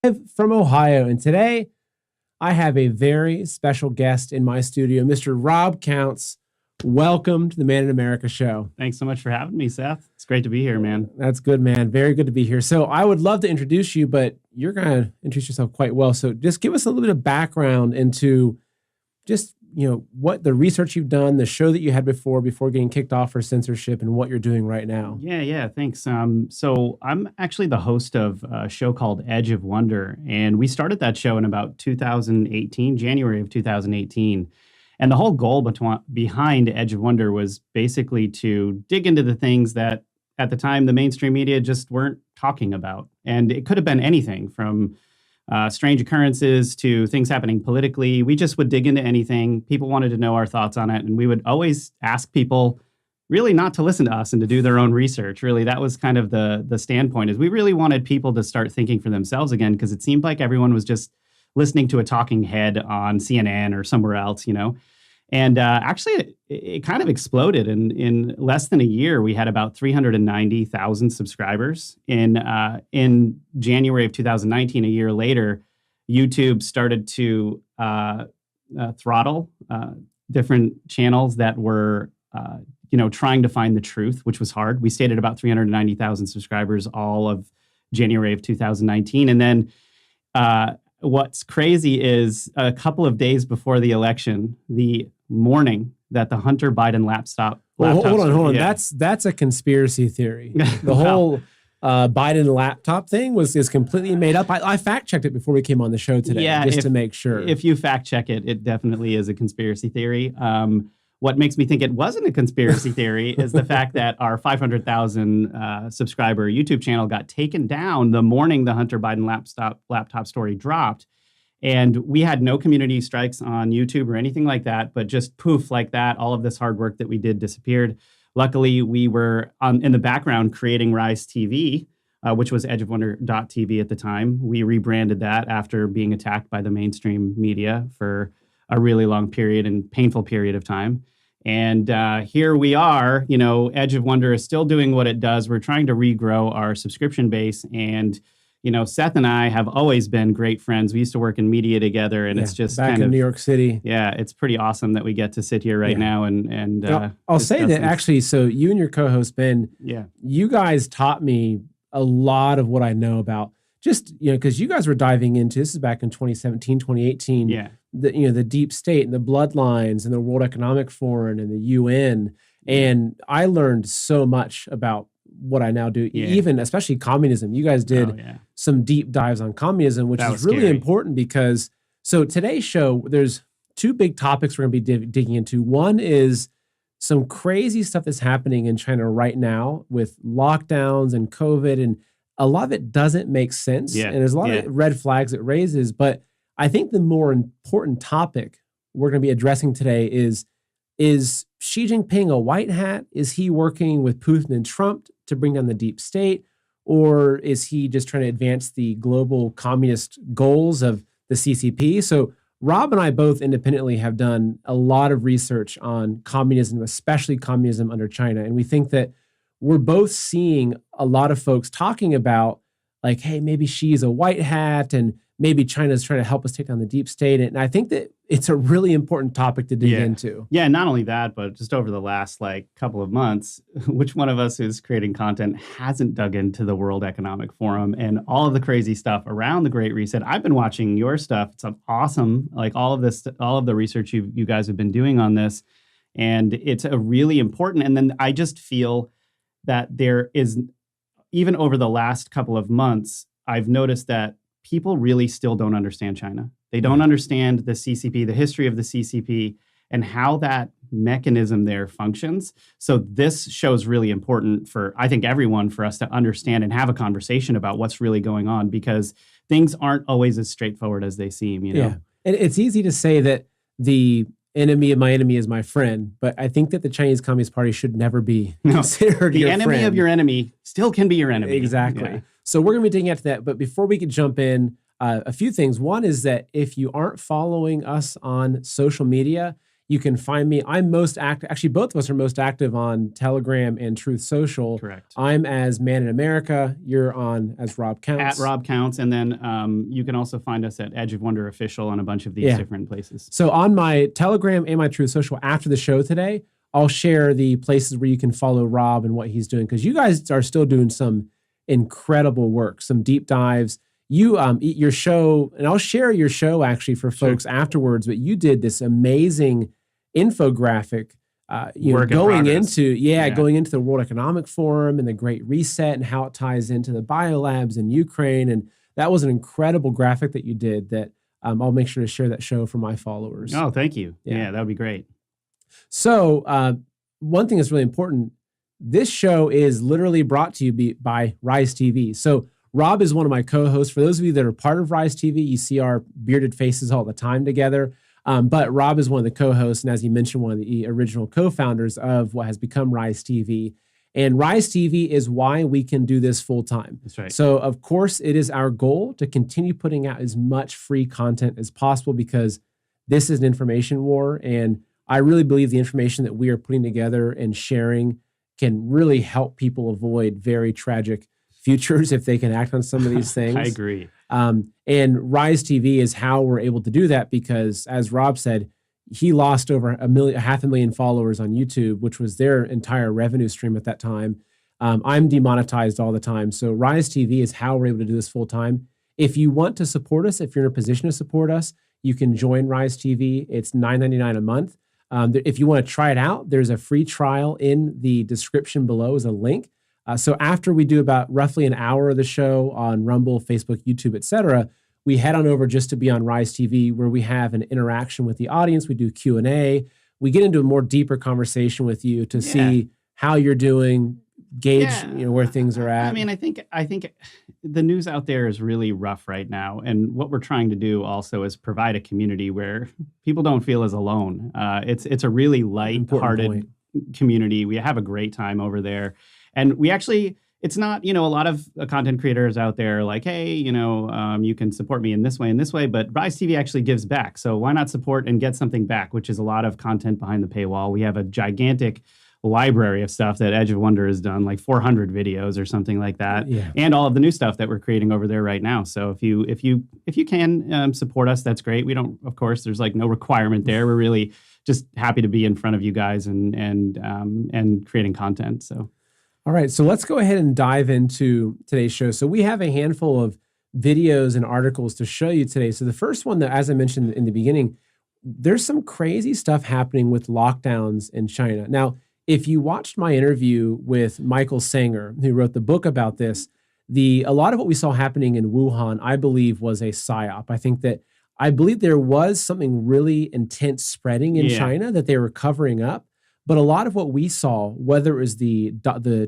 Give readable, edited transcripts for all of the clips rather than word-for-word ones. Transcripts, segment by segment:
live from Ohio. And today I have a very special guest in my studio, Mr. Rob Counts. Welcome to the Man in America show. Thanks so much for having me, Seth. It's great to be here, man. That's good, man. Very good to be here. So I would love to introduce you, but you're going to introduce yourself quite well. So just give us a little bit of background into just, what the research you've done, the show that you had before getting kicked off for censorship, and what you're doing right now. Yeah, thanks. So I'm actually the host of a show called Edge of Wonder, and we started that show in about 2018, January of 2018. And the whole goal behind Edge of Wonder was basically to dig into the things that at the time the mainstream media just weren't talking about. And it could have been anything from strange occurrences to things happening politically. We just would dig into anything. People wanted to know our thoughts on it. And we would always ask people really not to listen to us and to do their own research. Really, that was kind of the standpoint, is we really wanted people to start thinking for themselves again, because it seemed like everyone was just listening to a talking head on CNN or somewhere else, And actually, it kind of exploded. In less than a year, we had about 390,000 subscribers. In January of 2019, a year later, YouTube started to throttle different channels that were, trying to find the truth, which was hard. We stayed at about 390,000 subscribers all of January of 2019. And then what's crazy is a couple of days before the election, the morning that the Hunter Biden laptop. Hold on. Yeah. That's a conspiracy theory. The whole Biden laptop thing is completely made up. I fact checked it before we came on the show today, to make sure. If you fact check it, it definitely is a conspiracy theory. What makes me think it wasn't a conspiracy theory is the fact that our 500,000 subscriber YouTube channel got taken down the morning the Hunter Biden laptop story dropped. And we had no community strikes on YouTube or anything like that, but just poof, like that, all of this hard work that we did disappeared. Luckily, we were in the background creating Rise TV, which was edgeofwonder.tv at the time. We rebranded that after being attacked by the mainstream media for a really long period and painful period of time. And here we are, Edge of Wonder is still doing what it does. We're trying to regrow our subscription base. And Seth and I have always been great friends. We used to work in media together, and it's just back in New York City. Yeah, it's pretty awesome that we get to sit here right now. And I'll say that actually. So you and your co-host Ben, you guys taught me a lot of what I know about just because you guys were diving into this is back in 2017, 2018. Yeah, the deep state and the bloodlines and the World Economic Forum and the UN, and I learned so much about what I now do, even especially communism. You guys did some deep dives on communism, which is really important because, so today's show, there's two big topics we're going to be digging into. One is some crazy stuff that's happening in China right now with lockdowns and COVID, and a lot of it doesn't make sense. And there's a lot of red flags it raises. But I think the more important topic we're going to be addressing today is Xi Jinping a white hat? Is he working with Putin and Trump to bring down the deep state? Or is he just trying to advance the global communist goals of the CCP? So Rob and I both independently have done a lot of research on communism, especially communism under China. And we think that we're both seeing a lot of folks talking about like, hey, maybe Xi's a white hat and maybe China's trying to help us take down the deep state. And I think that it's a really important topic to dig into. Yeah, not only that, but just over the last couple of months, which one of us who's creating content hasn't dug into the World Economic Forum and all of the crazy stuff around the Great Reset? I've been watching your stuff. It's awesome. Like all of the research you guys have been doing on this. And it's a really important. And then I just feel that there is, even over the last couple of months, I've noticed that people really still don't understand China. They don't understand the CCP, the history of the CCP, and how that mechanism there functions. So this show is really important for, I think, everyone, for us to understand and have a conversation about what's really going on, because things aren't always as straightforward as they seem, Yeah. And it's easy to say that the enemy of my enemy is my friend, but I think that the Chinese Communist Party should never be considered your friend. The enemy of your enemy still can be your enemy. Exactly. Yeah. So we're going to be digging into that. But before we can jump in, a few things. One is that if you aren't following us on social media, You can find me. I'm most active. Actually, both of us are most active on Telegram and Truth Social. Correct. I'm as Man in America. You're on as Rob Counts. At Rob Counts. And then you can also find us at Edge of Wonder Official on a bunch of these different places. So on my Telegram and my Truth Social after the show today, I'll share the places where you can follow Rob and what he's doing, because you guys are still doing some incredible work, some deep dives. You your show, and I'll share your show actually for folks afterwards, but you did this amazing infographic going into the World Economic Forum and the Great Reset and how it ties into the biolabs in Ukraine. And that was an incredible graphic that you did that I'll make sure to share that show for my followers. Oh, thank you. Yeah, that would be great. So one thing that's really important, this show is literally brought to you by Rise TV. So Rob is one of my co-hosts. For those of you that are part of Rise TV, you see our bearded faces all the time together. But Rob is one of the co-hosts, and as you mentioned, one of the original co-founders of what has become Rise TV. And Rise TV is why we can do this full time. That's right. So, of course, it is our goal to continue putting out as much free content as possible, because this is an information war. And I really believe the information that we are putting together and sharing can really help people avoid very tragic futures if they can act on some of these things. I agree. And Rise TV is how we're able to do that, because as Rob said, he lost over 500,000 followers on YouTube, which was their entire revenue stream at that time. I'm demonetized all the time. So Rise TV is how we're able to do this full time. If you want to support us, if you're in a position to support us, you can join Rise TV. It's $9.99 a month. If you want to try it out, there's a free trial in the description below as a link. So after we do about roughly an hour of the show on Rumble, Facebook, YouTube, etc., we head on over just to be on Rise TV, where we have an interaction with the audience. We do Q&A. We get into a more deeper conversation with you to see how you're doing, gauge where things are at. I mean, I think the news out there is really rough right now, and what we're trying to do also is provide a community where people don't feel as alone. It's a really light-hearted community. We have a great time over there. And we actually, it's not, a lot of content creators out there like, hey, you can support me in this way, but Rise TV actually gives back. So why not support and get something back, which is a lot of content behind the paywall. We have a gigantic library of stuff that Edge of Wonder has done, like 400 videos or something like that, and all of the new stuff that we're creating over there right now. So if you can support us, that's great. We don't, of course, there's like no requirement there. We're really just happy to be in front of you guys and creating content. So. All right, so let's go ahead and dive into today's show. So we have a handful of videos and articles to show you today. So the first one, that, as I mentioned in the beginning, there's some crazy stuff happening with lockdowns in China. Now, if you watched my interview with Michael Sanger, who wrote the book about this, a lot of what we saw happening in Wuhan, I believe, was a psyop. I believe there was something really intense spreading in China that they were covering up. But a lot of what we saw, whether it was the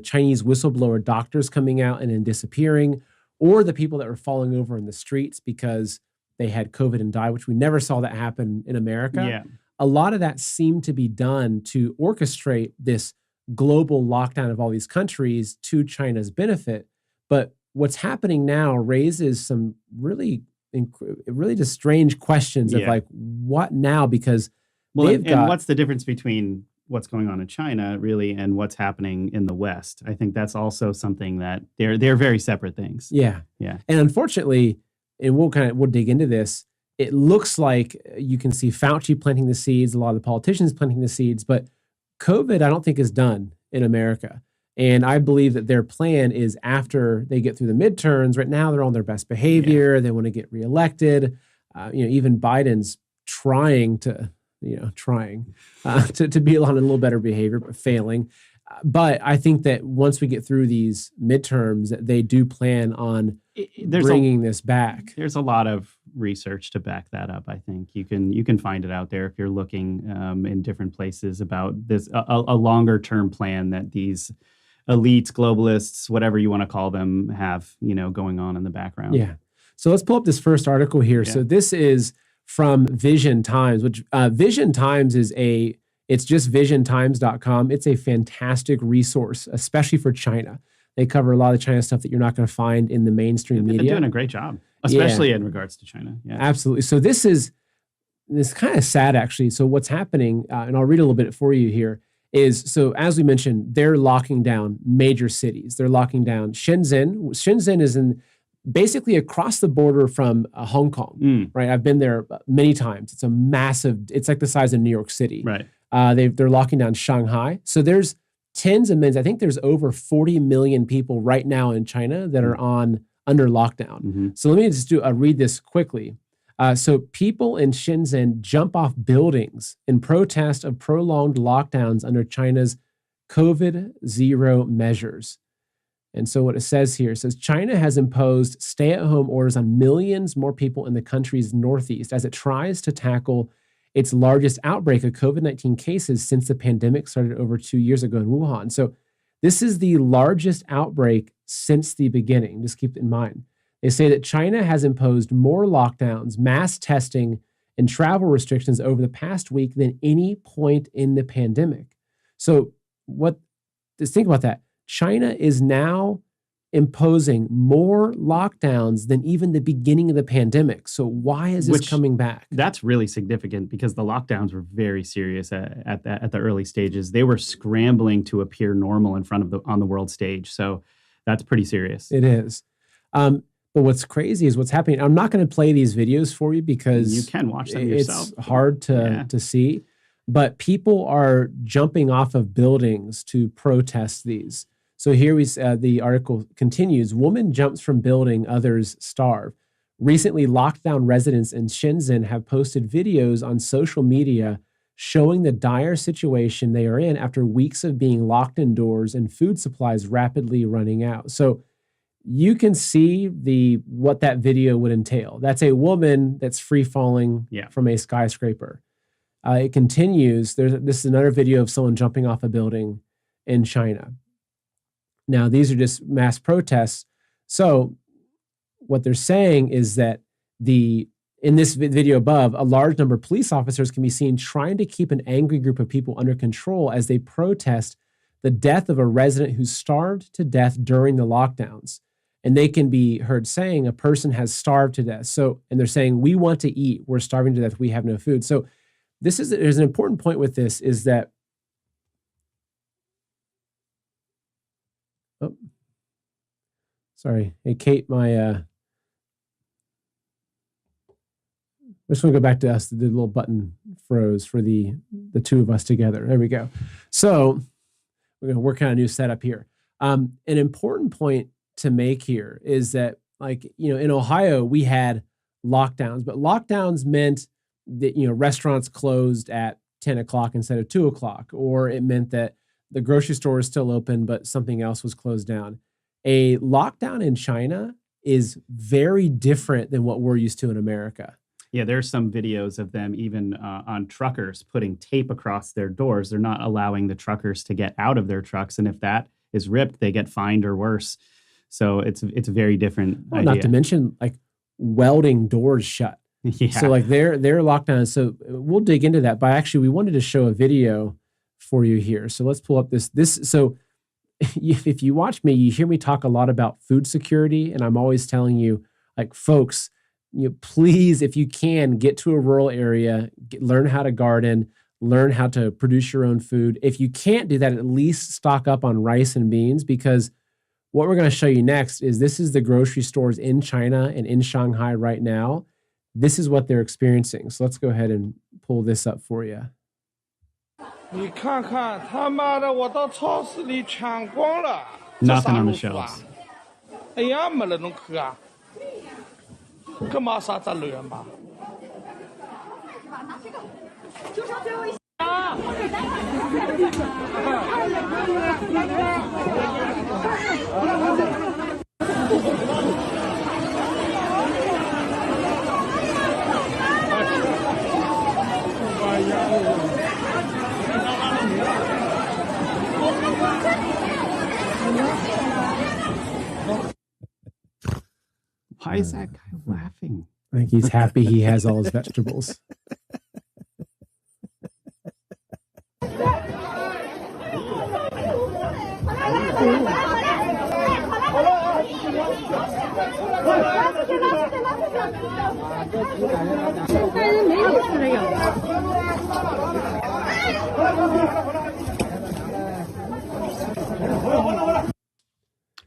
Chinese whistleblower doctors coming out and then disappearing, or the people that were falling over in the streets because they had COVID and died, which we never saw that happen in America. A lot of that seemed to be done to orchestrate this global lockdown of all these countries to China's benefit. But what's happening now raises some really just strange questions of like, what now? Because what's the difference between what's going on in China, really, and what's happening in the West? I think that's also something that they're very separate things. Yeah. And unfortunately, and we'll dig into this, it looks like you can see Fauci planting the seeds, a lot of the politicians planting the seeds, but COVID, I don't think, is done in America. And I believe that their plan is after they get through the midterms. Right now, they're on their best behavior. They want to get reelected. Even Biden's trying to be on a little better behavior, but failing. But I think that once we get through these midterms, they do plan on bringing this back. There's a lot of research to back that up. I think you can find it out there if you're looking in different places about this, a longer term plan that these elites, globalists, whatever you want to call them, have going on in the background. Yeah. So let's pull up this first article here. Yeah. So this is from Vision Times, which Vision Times it's just visiontimes.com. It's a fantastic resource, especially for China. They cover a lot of China stuff that you're not going to find in the mainstream media. They're doing a great job, especially in regards to China. Yeah, absolutely. So this is it's kind of sad, actually. So what's happening, and I'll read a little bit for you here, is so as we mentioned, they're locking down major cities. They're locking down Shenzhen. Shenzhen is in basically across the border from Hong Kong, right? I've been there many times. It's a massive, it's like the size of New York City. Right. They're locking down Shanghai. So there's tens of millions. I think there's over 40 million people right now in China that are under lockdown. So let me just read this quickly. So people in Shenzhen jump off buildings in protest of prolonged lockdowns under China's COVID-0 measures. And so what it says here, it says China has imposed stay-at-home orders on millions more people in the country's northeast as it tries to tackle its largest outbreak of COVID-19 cases since the pandemic started over 2 years ago in Wuhan. So this is the largest outbreak since the beginning. Just keep it in mind. They say that China has imposed more lockdowns, mass testing, and travel restrictions over the past week than any point in the pandemic. So just think about that. China is now imposing more lockdowns than even the beginning of the pandemic. So why is this coming back? That's really significant because the lockdowns were very serious at the early stages. They were scrambling to appear normal on the world stage. So that's pretty serious. It is. But what's crazy is what's happening. I'm not going to play these videos for you because you can watch them yourself. It's hard to see. But people are jumping off of buildings to protest these. So here the article continues. Woman jumps from building, others starve. Recently, locked down residents in Shenzhen have posted videos on social media showing the dire situation they are in after weeks of being locked indoors and food supplies rapidly running out. So you can see what that video would entail. That's a woman that's free falling from a skyscraper. It continues. This is another video of someone jumping off a building in China. Now, these are just mass protests. So what they're saying is that in this video above, a large number of police officers can be seen trying to keep an angry group of people under control as they protest the death of a resident who starved to death during the lockdowns. And they can be heard saying a person has starved to death. And they're saying, we want to eat. We're starving to death. We have no food. So there's an important point with this is that, oh, sorry. Hey, Kate, I just want to go back to us. The little button froze for the two of us together. There we go. So we're going to work on a new setup here. An important point to make here is that, in Ohio, we had lockdowns, but lockdowns meant that, restaurants closed at 10 o'clock instead of 2 o'clock, or it meant that the grocery store is still open, but something else was closed down. A lockdown in China is very different than what we're used to in America. Yeah, there's some videos of them even on truckers putting tape across their doors. They're not allowing the truckers to get out of their trucks. And if that is ripped, they get fined or worse. So it's a very different idea. Not to mention welding doors shut. Yeah. So they're locked down. So we'll dig into that. But actually, we wanted to show a video for you here. So let's pull up this. So if you watch me, you hear me talk a lot about food security. And I'm always telling you, folks, please, if you can, get to a rural area, learn how to garden, learn how to produce your own food. If you can't do that, at least stock up on rice and beans, because what we're going to show you next is this is the grocery stores in China and in Shanghai right now. This is what they're experiencing. So let's go ahead and pull this up for you. 你看看他妈的，我到超市里抢光了。 Nothing on the shelves. 哎呀，没那种去啊！干嘛杀这人嘛？就剩最后一啊！Why is that guy laughing? I think he's happy he has all his vegetables.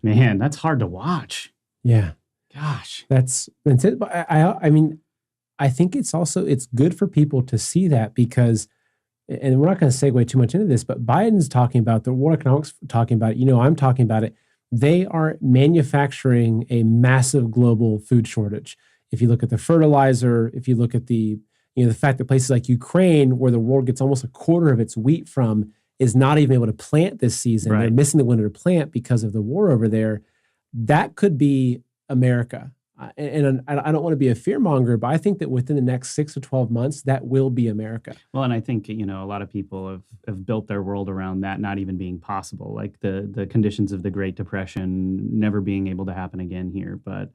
Man, that's hard to watch. Yeah. Gosh. That's it. But I mean, I think it's good for people to see that because, and we're not going to segue too much into this, but Biden's talking about, the World Economics talking about it, I'm talking about it. They are manufacturing a massive global food shortage. If you look at the fertilizer, if you look at the fact that places like Ukraine, where the world gets almost a quarter of its wheat from, is not even able to plant this season. Right. They're missing the winter to plant because of the war over there. That could be America. And I don't want to be a fearmonger, but I think that within the next 6 to 12 months, that will be America. Well, and I think, a lot of people have built their world around that not even being possible, like the conditions of the Great Depression never being able to happen again here. But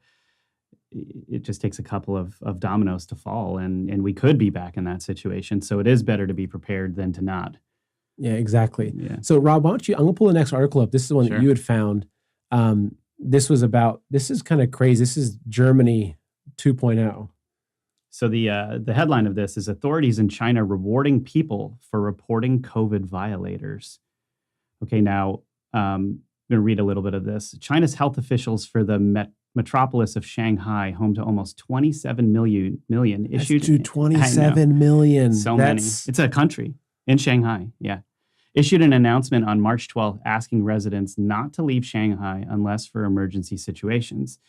it just takes a couple of dominoes to fall, and we could be back in that situation. So it is better to be prepared than to not. Yeah, exactly. Yeah. So Rob, I'm going to pull the next article up. This is the one that you had found. This is kind of crazy. This is Germany 2.0. So the headline of this is authorities in China rewarding people for reporting COVID violators. Okay, now I'm going to read a little bit of this. China's health officials for the metropolis of Shanghai, home to almost 27 million issued. That's 27 million. So many. It's a country in Shanghai. Yeah. Issued an announcement on March 12th asking residents not to leave Shanghai unless for emergency situations.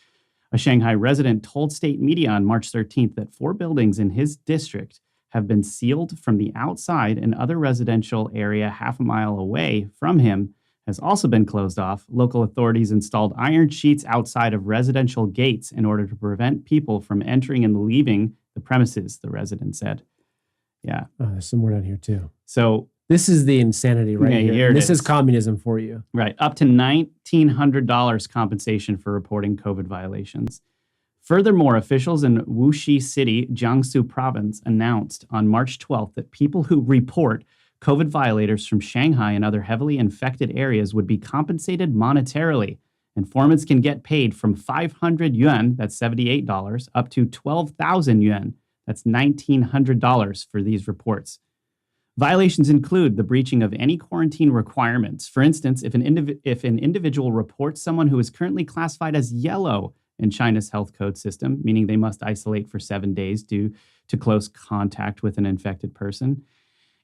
A Shanghai resident told state media on March 13th that 4 buildings in his district have been sealed from the outside, and other residential area half a mile away from him has also been closed off. Local authorities installed iron sheets outside of residential gates in order to prevent people from entering and leaving the premises, the resident said. Yeah. Oh, there's some more down here too. So this is the insanity right here. This is communism for you. Right. Up to $1,900 compensation for reporting COVID violations. Furthermore, officials in Wuxi City, Jiangsu province, announced on March 12th that people who report COVID violators from Shanghai and other heavily infected areas would be compensated monetarily. Informants can get paid from 500 yuan, that's $78, up to 12,000 yuan, that's $1,900 for these reports. Violations include the breaching of any quarantine requirements. For instance, if an individual reports someone who is currently classified as yellow in China's health code system, meaning they must isolate for 7 days due to close contact with an infected person,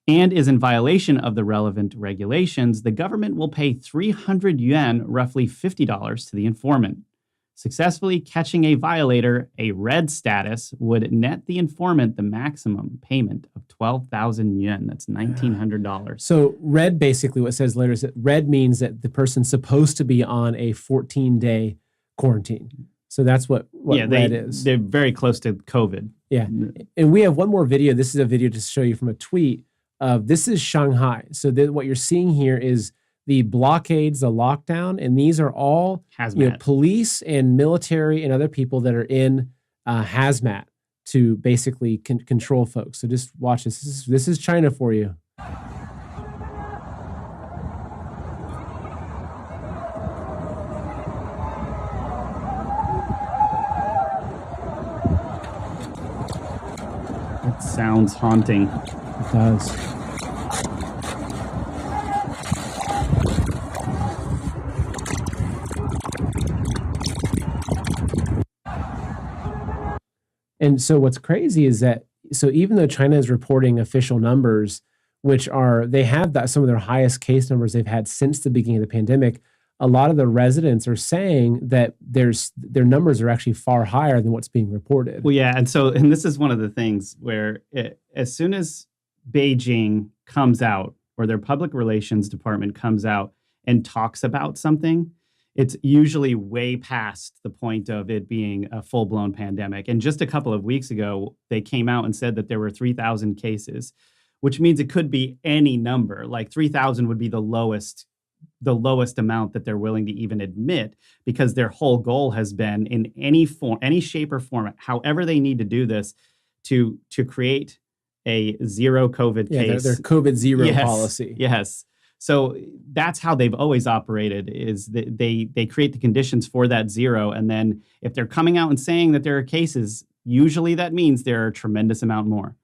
and is in violation of the relevant regulations, the government will pay 300 yuan, roughly $50, to the informant. Successfully catching a violator, a red status, would net the informant the maximum payment of 12,000 yuan. That's $1,900. So red, basically what it says later is that red means that the person's supposed to be on a 14-day quarantine. So that's what red is. They're very close to COVID. Yeah. And we have one more video. This is a video to show you from a tweet of, this is Shanghai. So what you're seeing here is the blockades, the lockdown, and these are all police and military and other people that are in hazmat to basically control folks. So just watch this. This is China for you. It sounds haunting. It does. And so what's crazy is that, so even though China is reporting official numbers, which they have some of their highest case numbers they've had since the beginning of the pandemic, a lot of the residents are saying that their numbers are actually far higher than what's being reported. Well, yeah. And this is one of the things where as soon as Beijing comes out, or their public relations department comes out and talks about something, it's usually way past the point of it being a full-blown pandemic. And just a couple of weeks ago, they came out and said that there were 3,000 cases, which means it could be any number. Like 3,000 would be the lowest amount that they're willing to even admit, because their whole goal has been, in any form, any shape or form, however they need to do this, to create a zero COVID case. Their COVID zero policy. Yes. So that's how they've always operated, is that they create the conditions for that zero. And then if they're coming out and saying that there are cases, usually that means there are a tremendous amount more.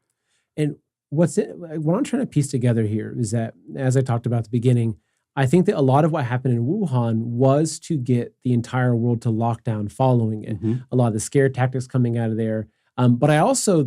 And what I'm trying to piece together here is that, as I talked about at the beginning, I think that a lot of what happened in Wuhan was to get the entire world to lock down following it. Mm-hmm. A lot of the scare tactics coming out of there. But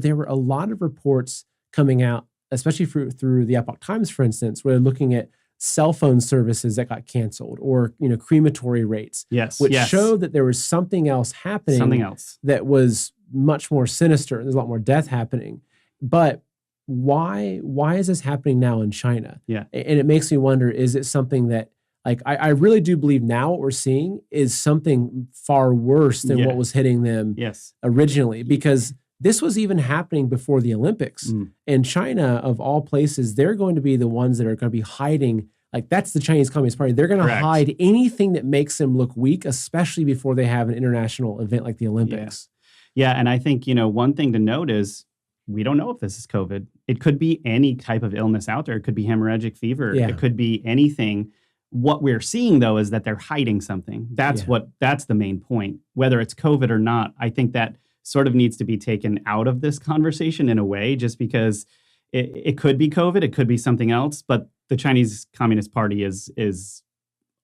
there were a lot of reports coming out, especially through the Epoch Times, for instance, where they're looking at cell phone services that got canceled, or crematory rates, which showed that there was something else happening, that was much more sinister. There's a lot more death happening. But why is this happening now in China? Yeah. And it makes me wonder, is it something that, like, I really do believe now what we're seeing is something far worse than what was hitting them originally, because this was even happening before the Olympics. And China, of all places, they're going to be the ones that are going to be hiding. Like, that's the Chinese Communist Party. They're going to hide anything that makes them look weak, especially before they have an international event like the Olympics. Yeah, and I think, one thing to note is we don't know if this is COVID. It could be any type of illness out there. It could be hemorrhagic fever. Yeah. It could be anything. What we're seeing, though, is that they're hiding something. That's the main point. Whether it's COVID or not, I think that sort of needs to be taken out of this conversation in a way, just because it could be COVID, it could be something else, but the Chinese Communist Party is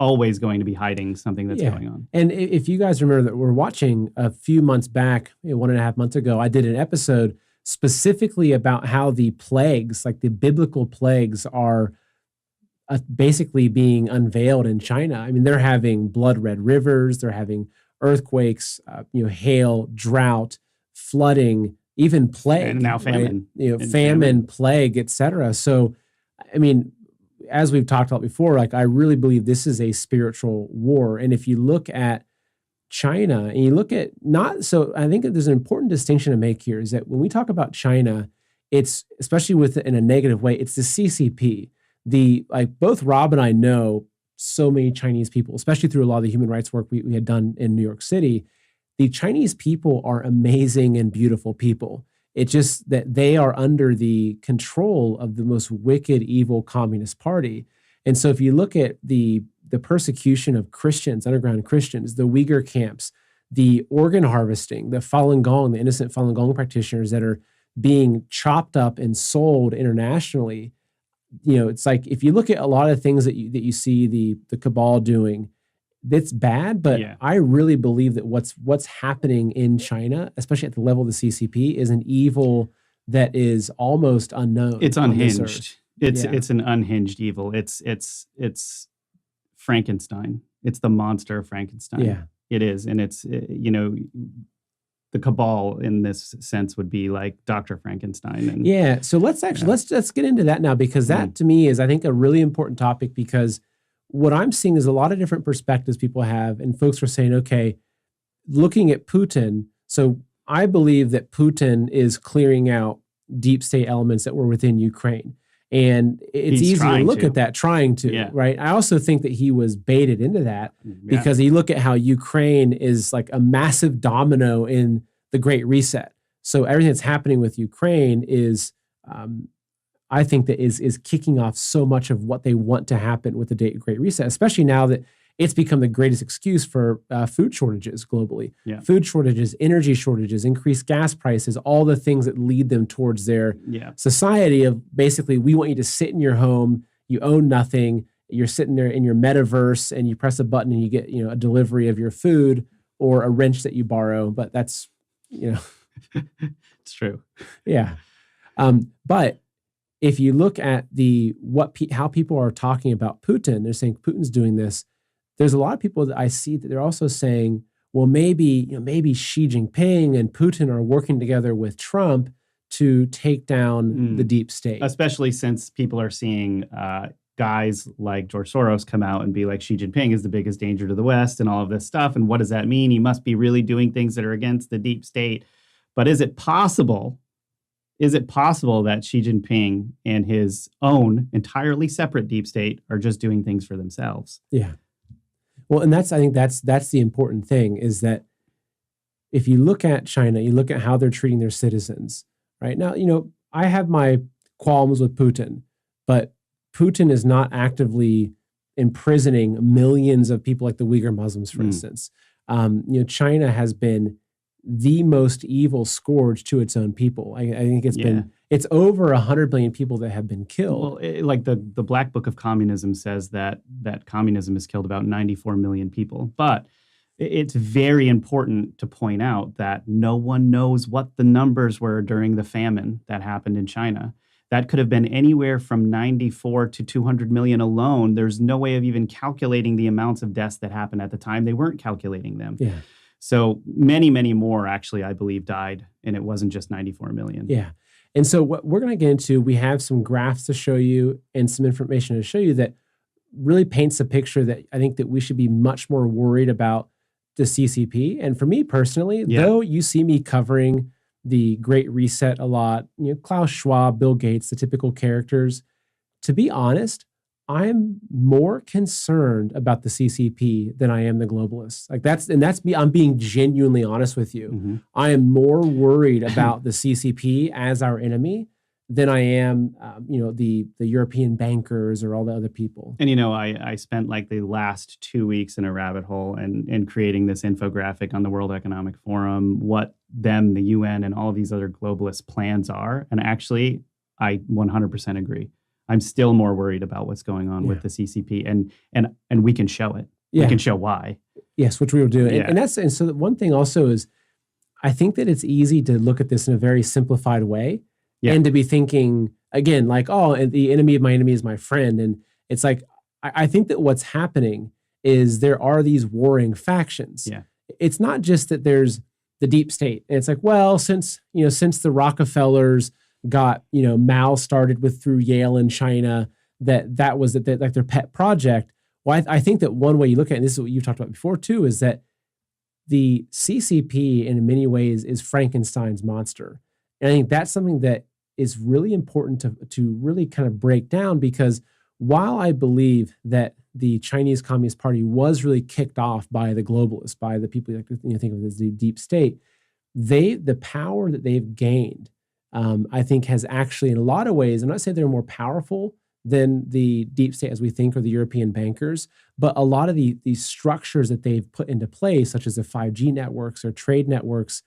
always going to be hiding something that's going on. And if you guys remember that we're watching a few months back, 1.5 months ago, I did an episode specifically about how the plagues, like the biblical plagues, are basically being unveiled in China. I mean, they're having blood red rivers, they're having earthquakes, hail, drought, flooding, even plague, and now famine, right? Famine, plague, etc. So, I mean, as we've talked about before, like, I really believe this is a spiritual war. And if you look at China and you look at I think that there's an important distinction to make here, is that when we talk about China, it's, especially in a negative way, it's the CCP. Both Rob and I know so many Chinese people, especially through a lot of the human rights work we had done in New York City. The Chinese people are amazing and beautiful people. It's just that they are under the control of the most wicked, evil Communist Party. And so if you look at the persecution of Christians, underground Christians, the Uyghur camps, the organ harvesting, the Falun Gong, the innocent Falun Gong practitioners that are being chopped up and sold internationally, it's like, if you look at a lot of things that you see the cabal doing, that's bad. But I really believe that what's happening in China, especially at the level of the CCP, is an evil that is almost unknown. It's unhinged. It's an unhinged evil. It's Frankenstein. It's the monster of Frankenstein. Yeah, it is, and it's the cabal in this sense would be like Dr. Frankenstein. And, so let's get into that now, because that to me is, I think, a really important topic, because what I'm seeing is a lot of different perspectives people have, and folks are saying, okay, looking at Putin. So I believe that Putin is clearing out deep state elements that were within Ukraine. And it's easy to look at that, trying to, right? I also think that he was baited into that, because you look at how Ukraine is like a massive domino in the Great Reset. So everything that's happening with Ukraine is, I think, that is kicking off so much of what they want to happen with the Great Reset, especially now that it's become the greatest excuse for food shortages globally. Food shortages, energy shortages, increased gas prices, all the things that lead them towards their society of, basically, we want you to sit in your home, you own nothing, you're sitting there in your metaverse, and you press a button and you get a delivery of your food, or a wrench that you borrow. But that's, it's true. Yeah. But if you look at how people are talking about Putin, they're saying Putin's doing this. There's a lot of people that I see that they're also saying, well, maybe Xi Jinping and Putin are working together with Trump to take down the deep state. Especially since people are seeing guys like George Soros come out and be like, Xi Jinping is the biggest danger to the West and all of this stuff. And what does that mean? He must be really doing things that are against the deep state. But is it possible that Xi Jinping and his own entirely separate deep state are just doing things for themselves? Yeah. Well, and I think that's the important thing, is that if you look at China, you look at how they're treating their citizens right now. I have my qualms with Putin, but Putin is not actively imprisoning millions of people like the Uyghur Muslims, for instance. China has been the most evil scourge to its own people. I think it's over 100 million people that have been killed. Well, like the Black Book of Communism says that communism has killed about 94 million people. But it's very important to point out that no one knows what the numbers were during the famine that happened in China. That could have been anywhere from 94 to 200 million alone. There's no way of even calculating the amounts of deaths that happened at the time. They weren't calculating them. Yeah. So many, many more actually, I believe, died. And it wasn't just 94 million. Yeah. And so what we're going to get into, we have some graphs to show you and some information to show you that really paints a picture that I think that we should be much more worried about the CCP. And for me personally, though you see me covering the Great Reset a lot, Klaus Schwab, Bill Gates, the typical characters, to be honest, I'm more concerned about the CCP than I am the globalists. That's me. I'm being genuinely honest with you. Mm-hmm. I am more worried about the CCP as our enemy than I am, the European bankers or all the other people. And, I spent like the last 2 weeks in a rabbit hole and creating this infographic on the World Economic Forum, what the UN and all of these other globalist plans are. And actually, I 100% agree. I'm still more worried about what's going on with the CCP, and we can show it. We can show why. Yes, which we will do. Yeah. And so one thing also is, I think that it's easy to look at this in a very simplified way and to be thinking again, like, oh, and the enemy of my enemy is my friend. And it's like, I think that what's happening is there are these warring factions. Yeah. It's not just that there's the deep state. And it's like, well, since the Rockefellers got, Mao started with through Yale in China, that was like their pet project. Well, I think that one way you look at it, and this is what you've talked about before too, is that the CCP in many ways is Frankenstein's monster. And I think that's something that is really important to really kind of break down, because while I believe that the Chinese Communist Party was really kicked off by the globalists, by the people that think of as the deep state, the power that they've gained, I think has actually, in a lot of ways, I'm not saying they're more powerful than the deep state as we think, or the European bankers, but a lot of these structures that they've put into place, such as the 5G networks or trade networks,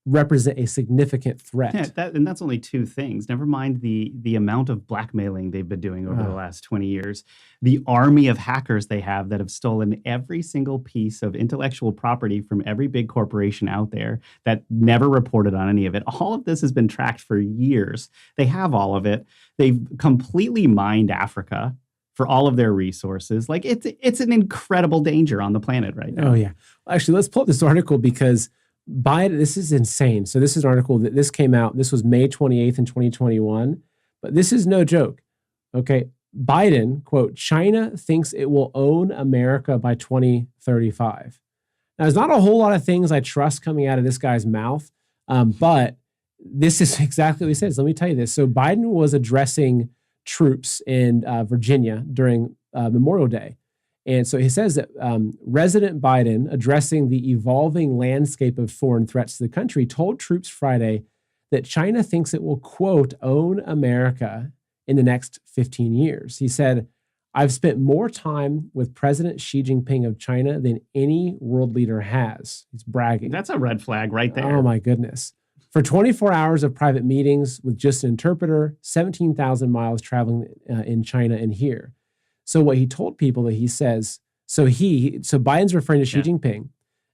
represent a significant threat. Yeah, and that's only two things. Never mind the amount of blackmailing they've been doing over the last 20 years. The army of hackers they have that have stolen every single piece of intellectual property from every big corporation out there that never reported on any of it. All of this has been tracked for years. They have all of it. They've completely mined Africa for all of their resources. Like, it's an incredible danger on the planet right now. Oh, yeah. Well, actually, let's pull up this article, because this is insane. So this is an article that this came out. This was May 28th in 2021. But this is no joke. Okay. Biden, quote, China thinks it will own America by 2035. Now, there's not a whole lot of things I trust coming out of this guy's mouth. But this is exactly what he says. Let me tell you this. So Biden was addressing troops in Virginia during Memorial Day. And so he says that President Biden, addressing the evolving landscape of foreign threats to the country, told troops Friday that China thinks it will, quote, own America in the next 15 years. He said, I've spent more time with President Xi Jinping of China than any world leader has. He's bragging. That's a red flag right there. Oh, my goodness. For 24 hours of private meetings with just an interpreter, 17,000 miles traveling in China and here. So what he told people that he says, so Biden's referring to Xi Jinping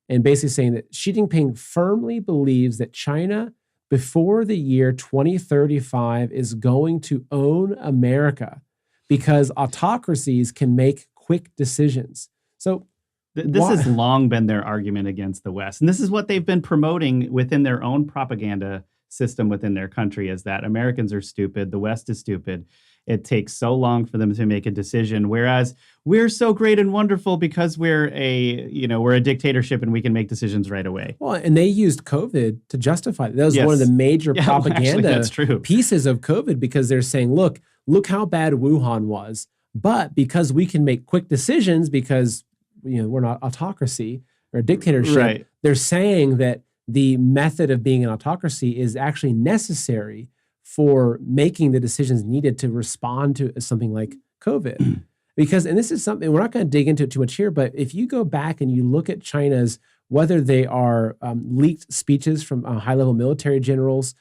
and basically saying that Xi Jinping firmly believes that China before the year 2035 is going to own America because autocracies can make quick decisions. So this has long been their argument against the West. And this is what they've been promoting within their own propaganda system within their country, is that Americans are stupid, the West is stupid. It takes so long for them to make a decision, whereas we're so great and wonderful because we're a dictatorship and we can make decisions right away. Well, and they used COVID to justify it. That was one of the major propaganda pieces of COVID, because they're saying, look how bad Wuhan was, but because we can make quick decisions because we're not autocracy or a dictatorship, they're saying that the method of being an autocracy is actually necessary for making the decisions needed to respond to something like COVID. Because, and this is something, we're not going to dig into it too much here, but if you go back and you look at China's whether they are leaked speeches from high-level military generals,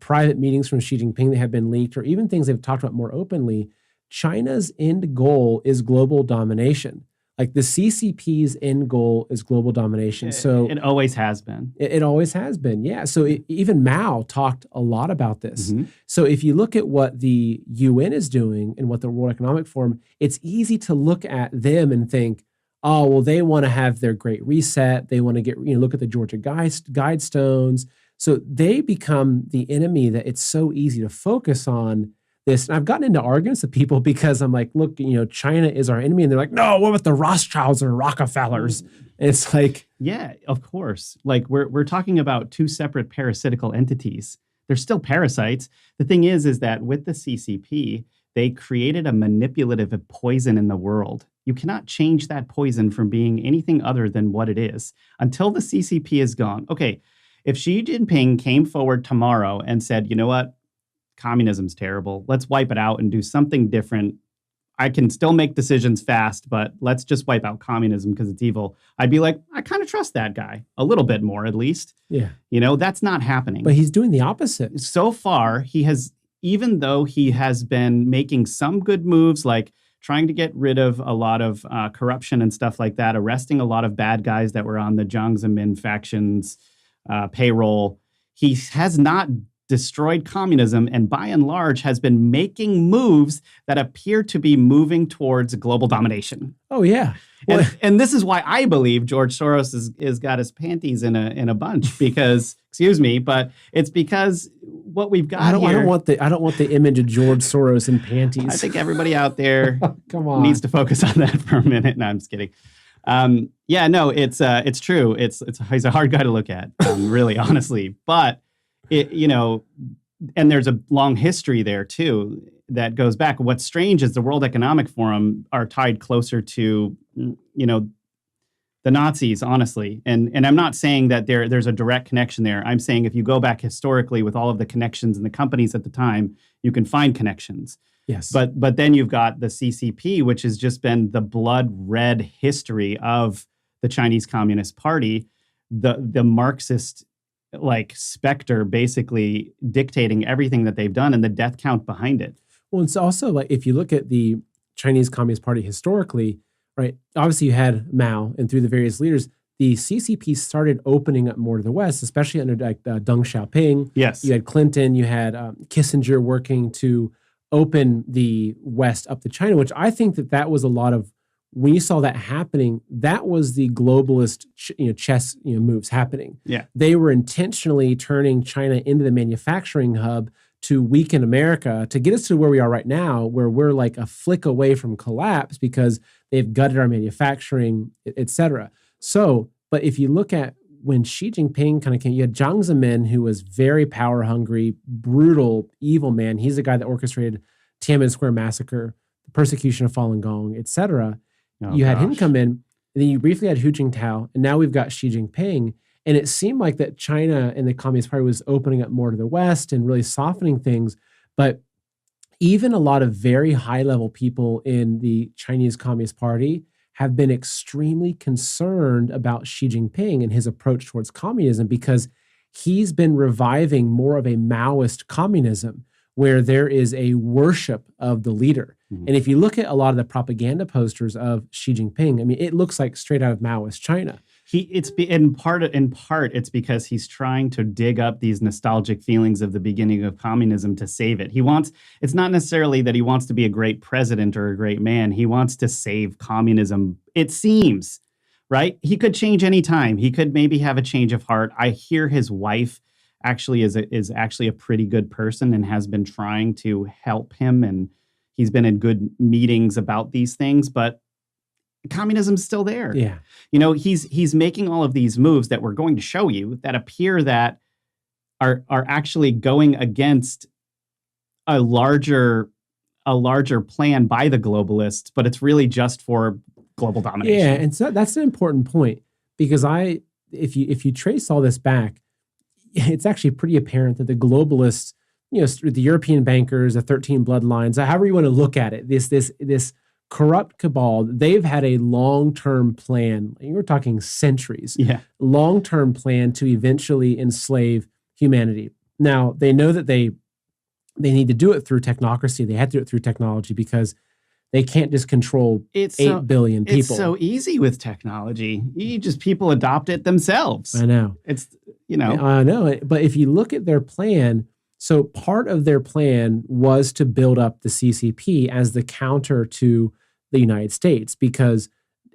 private meetings from Xi Jinping that have been leaked, or even things they've talked about more openly, China's end goal is global domination. Like the CCP's end goal is global domination. So it always has been. It always has been, yeah. So even Mao talked a lot about this. So if you look at what the UN is doing and what the World Economic Forum, it's easy to look at them and think, oh, well, they want to have their great reset. They want to get, look at the Georgia Guidestones. So they become the enemy that it's so easy to focus on this. And I've gotten into arguments with people because I'm like, look, China is our enemy. And they're like, no, what about the Rothschilds or Rockefellers? And it's like, yeah, of course. Like we're talking about two separate parasitical entities. They're still parasites. The thing is that with the CCP, they created a manipulative poison in the world. You cannot change that poison from being anything other than what it is until the CCP is gone. Okay, if Xi Jinping came forward tomorrow and said, you know what? Communism's terrible. Let's wipe it out and do something different. I can still make decisions fast, but let's just wipe out communism because it's evil. I'd be like, I kind of trust that guy a little bit more, at least. Yeah. That's not happening. But he's doing the opposite. So far, even though he has been making some good moves, like trying to get rid of a lot of corruption and stuff like that, arresting a lot of bad guys that were on the Jiang Zemin faction's payroll, he has not destroyed communism, and by and large has been making moves that appear to be moving towards global domination. Oh, yeah. Well, and this is why I believe George Soros is got his panties in a bunch because, excuse me, but it's because what we've got here. I don't want the image of George Soros in panties. I think everybody out there Come on. needs to focus on that for a minute. No, I'm just kidding. Yeah, no, it's true. He's a hard guy to look at, really, honestly, but. And there's a long history there too that goes back. What's strange is the World Economic Forum are tied closer to, the Nazis, honestly. And I'm not saying that there's a direct connection there. I'm saying if you go back historically with all of the connections and the companies at the time, you can find connections. Yes. But then you've got the CCP, which has just been the blood red history of the Chinese Communist Party, the Marxist specter basically dictating everything that they've done and the death count behind it. Well, it's also like if you look at the Chinese Communist Party historically, right? Obviously, you had Mao, and through the various leaders, the CCP started opening up more to the West, especially under Deng Xiaoping. Yes, you had Clinton, you had Kissinger working to open the West up to China, which I think that was a lot of. When you saw that happening, that was the globalist, chess, moves happening. Yeah, they were intentionally turning China into the manufacturing hub to weaken America to get us to where we are right now, where we're like a flick away from collapse because they've gutted our manufacturing, et cetera. So, but if you look at when Xi Jinping kind of came, you had Jiang Zemin, who was very power hungry, brutal, evil man. He's the guy that orchestrated Tiananmen Square massacre, the persecution of Falun Gong, et cetera. You had him come in, and then you briefly had Hu Jintao, and now we've got Xi Jinping. And it seemed like that China and the Communist Party was opening up more to the West and really softening things. But even a lot of very high-level people in the Chinese Communist Party have been extremely concerned about Xi Jinping and his approach towards communism because he's been reviving more of a Maoist communism where there is a worship of the leader. Mm-hmm. And if you look at a lot of the propaganda posters of Xi Jinping, I mean, it looks like straight out of Maoist China. In part, it's because he's trying to dig up these nostalgic feelings of the beginning of communism to save it. It's not necessarily that he wants to be a great president or a great man. He wants to save communism, it seems, right? He could change any time. He could maybe have a change of heart. I hear his wife actually is actually a pretty good person and has been trying to help him, and he's been in good meetings about these things, but communism's still there. Yeah. He's making all of these moves that we're going to show you that appear that are actually going against a larger plan by the globalists, but it's really just for global domination. Yeah, and so that's an important point because if you trace all this back, it's actually pretty apparent that the globalists, the European bankers, the 13 bloodlines, however you want to look at it, this corrupt cabal, they've had a long-term plan. You're talking centuries. Yeah. Long-term plan to eventually enslave humanity. Now, they know that they need to do it through technocracy. They have to do it through technology because they can't just control 8 billion people. It's so easy with technology. People adopt it themselves. I know. I know. But if you look at their plan, so part of their plan was to build up the CCP as the counter to the United States, because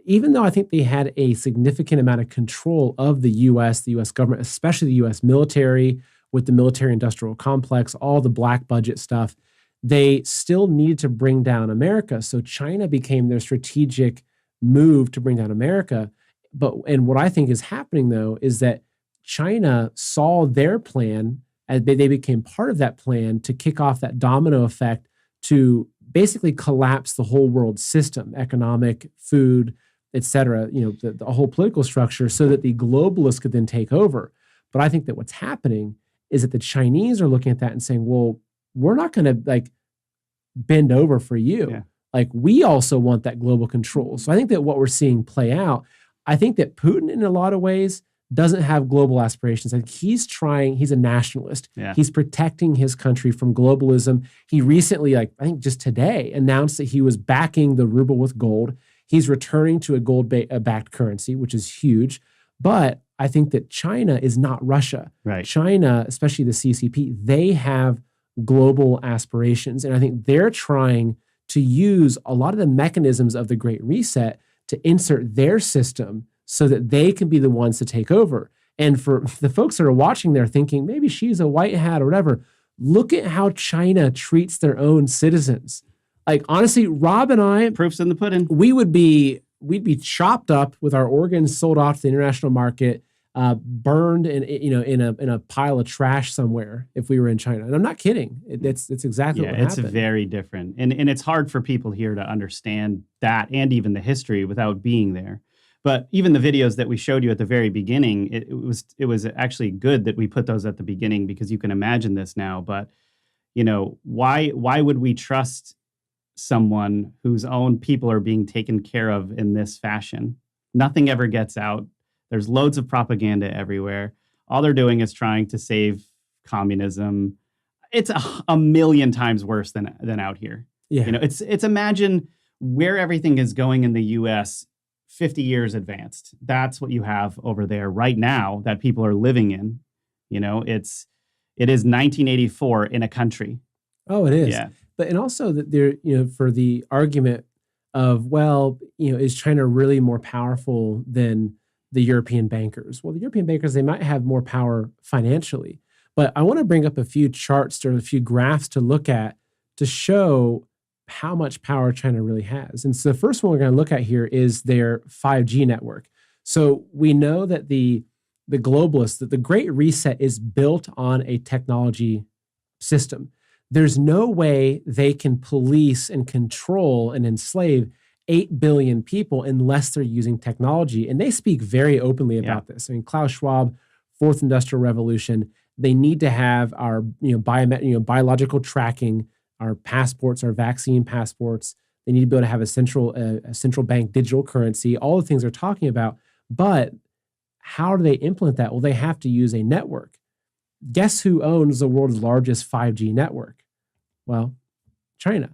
even though I think they had a significant amount of control of the U.S. government, especially the U.S. military, with the military-industrial complex, all the black budget stuff, they still needed to bring down America. So China became their strategic move to bring down America. And what I think is happening, though, is that China saw their plan, as they became part of that plan to kick off that domino effect to basically collapse the whole world system, economic, food, et cetera, the whole political structure, so that the globalists could then take over. But I think that what's happening is that the Chinese are looking at that and saying, well, we're not going to bend over for you. Yeah. We also want that global control. So I think that what we're seeing play out, I think that Putin in a lot of ways doesn't have global aspirations. He's a nationalist. Yeah. He's protecting his country from globalism. He recently, I think just today, announced that he was backing the ruble with gold. He's returning to a gold-backed currency, which is huge. But I think that China is not Russia. Right. China, especially the CCP, they have global aspirations. And I think they're trying to use a lot of the mechanisms of the Great Reset to insert their system so that they can be the ones to take over. And for the folks that are watching, they're thinking, maybe she's a white hat or whatever. Look at how China treats their own citizens. Honestly, Rob and I... Proof's in the pudding. We'd be chopped up with our organs sold off to the international market, burned in a pile of trash somewhere if we were in China. And I'm not kidding. It's exactly what happened. It's very different. And it's hard for people here to understand that and even the history without being there. But even the videos that we showed you at the very beginning, it was actually good that we put those at the beginning, because you can imagine this now. But, why would we trust someone whose own people are being taken care of in this fashion? Nothing ever gets out. There's loads of propaganda everywhere. All they're doing is trying to save communism. It's a million times worse than out here. Yeah. It's imagine where everything is going in the US 50 years advanced. That's what you have over there right now that people are living in. It is 1984 in a country. Oh, it is. Yeah. But and also that there, for the argument of, well, is China really more powerful than the European bankers? Well, the European bankers, they might have more power financially. But I want to bring up a few charts or a few graphs to look at to show how much power China really has. And so the first one we're going to look at here is their 5G network. So we know that the globalists, that the Great Reset is built on a technology system. There's no way they can police and control and enslave 8 billion people unless they're using technology. And they speak very openly about this. I mean, Klaus Schwab, Fourth Industrial Revolution, they need to have our biological tracking, our passports, our vaccine passports. They need to be able to have a central bank digital currency, all the things they're talking about. But how do they implement that? Well, they have to use a network. Guess who owns the world's largest 5G network? Well, China.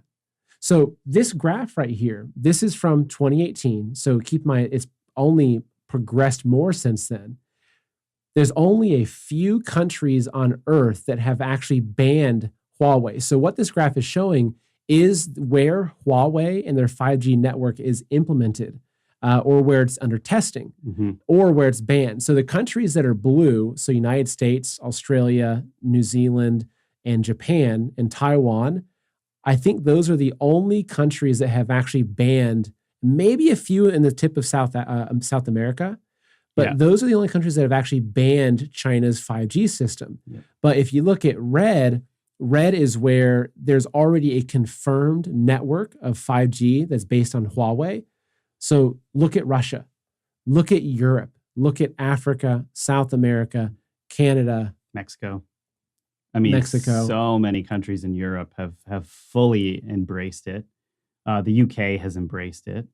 So this graph right here, this is from 2018. So keep in mind, it's only progressed more since then. There's only a few countries on Earth that have actually banned Huawei. So what this graph is showing is where Huawei and their 5G network is implemented, or where it's under testing, or where it's banned. So the countries that are blue, so United States, Australia, New Zealand, and Japan, and Taiwan, I think those are the only countries that have actually banned, maybe a few in the tip of South America, but those are the only countries that have actually banned China's 5G system. Yeah. But if you look at red is where there's already a confirmed network of 5G that's based on Huawei. So look at Russia, look at Europe, look at Africa, South America, Canada, Mexico. I mean, Mexico. So many countries in Europe have fully embraced it. The UK has embraced it.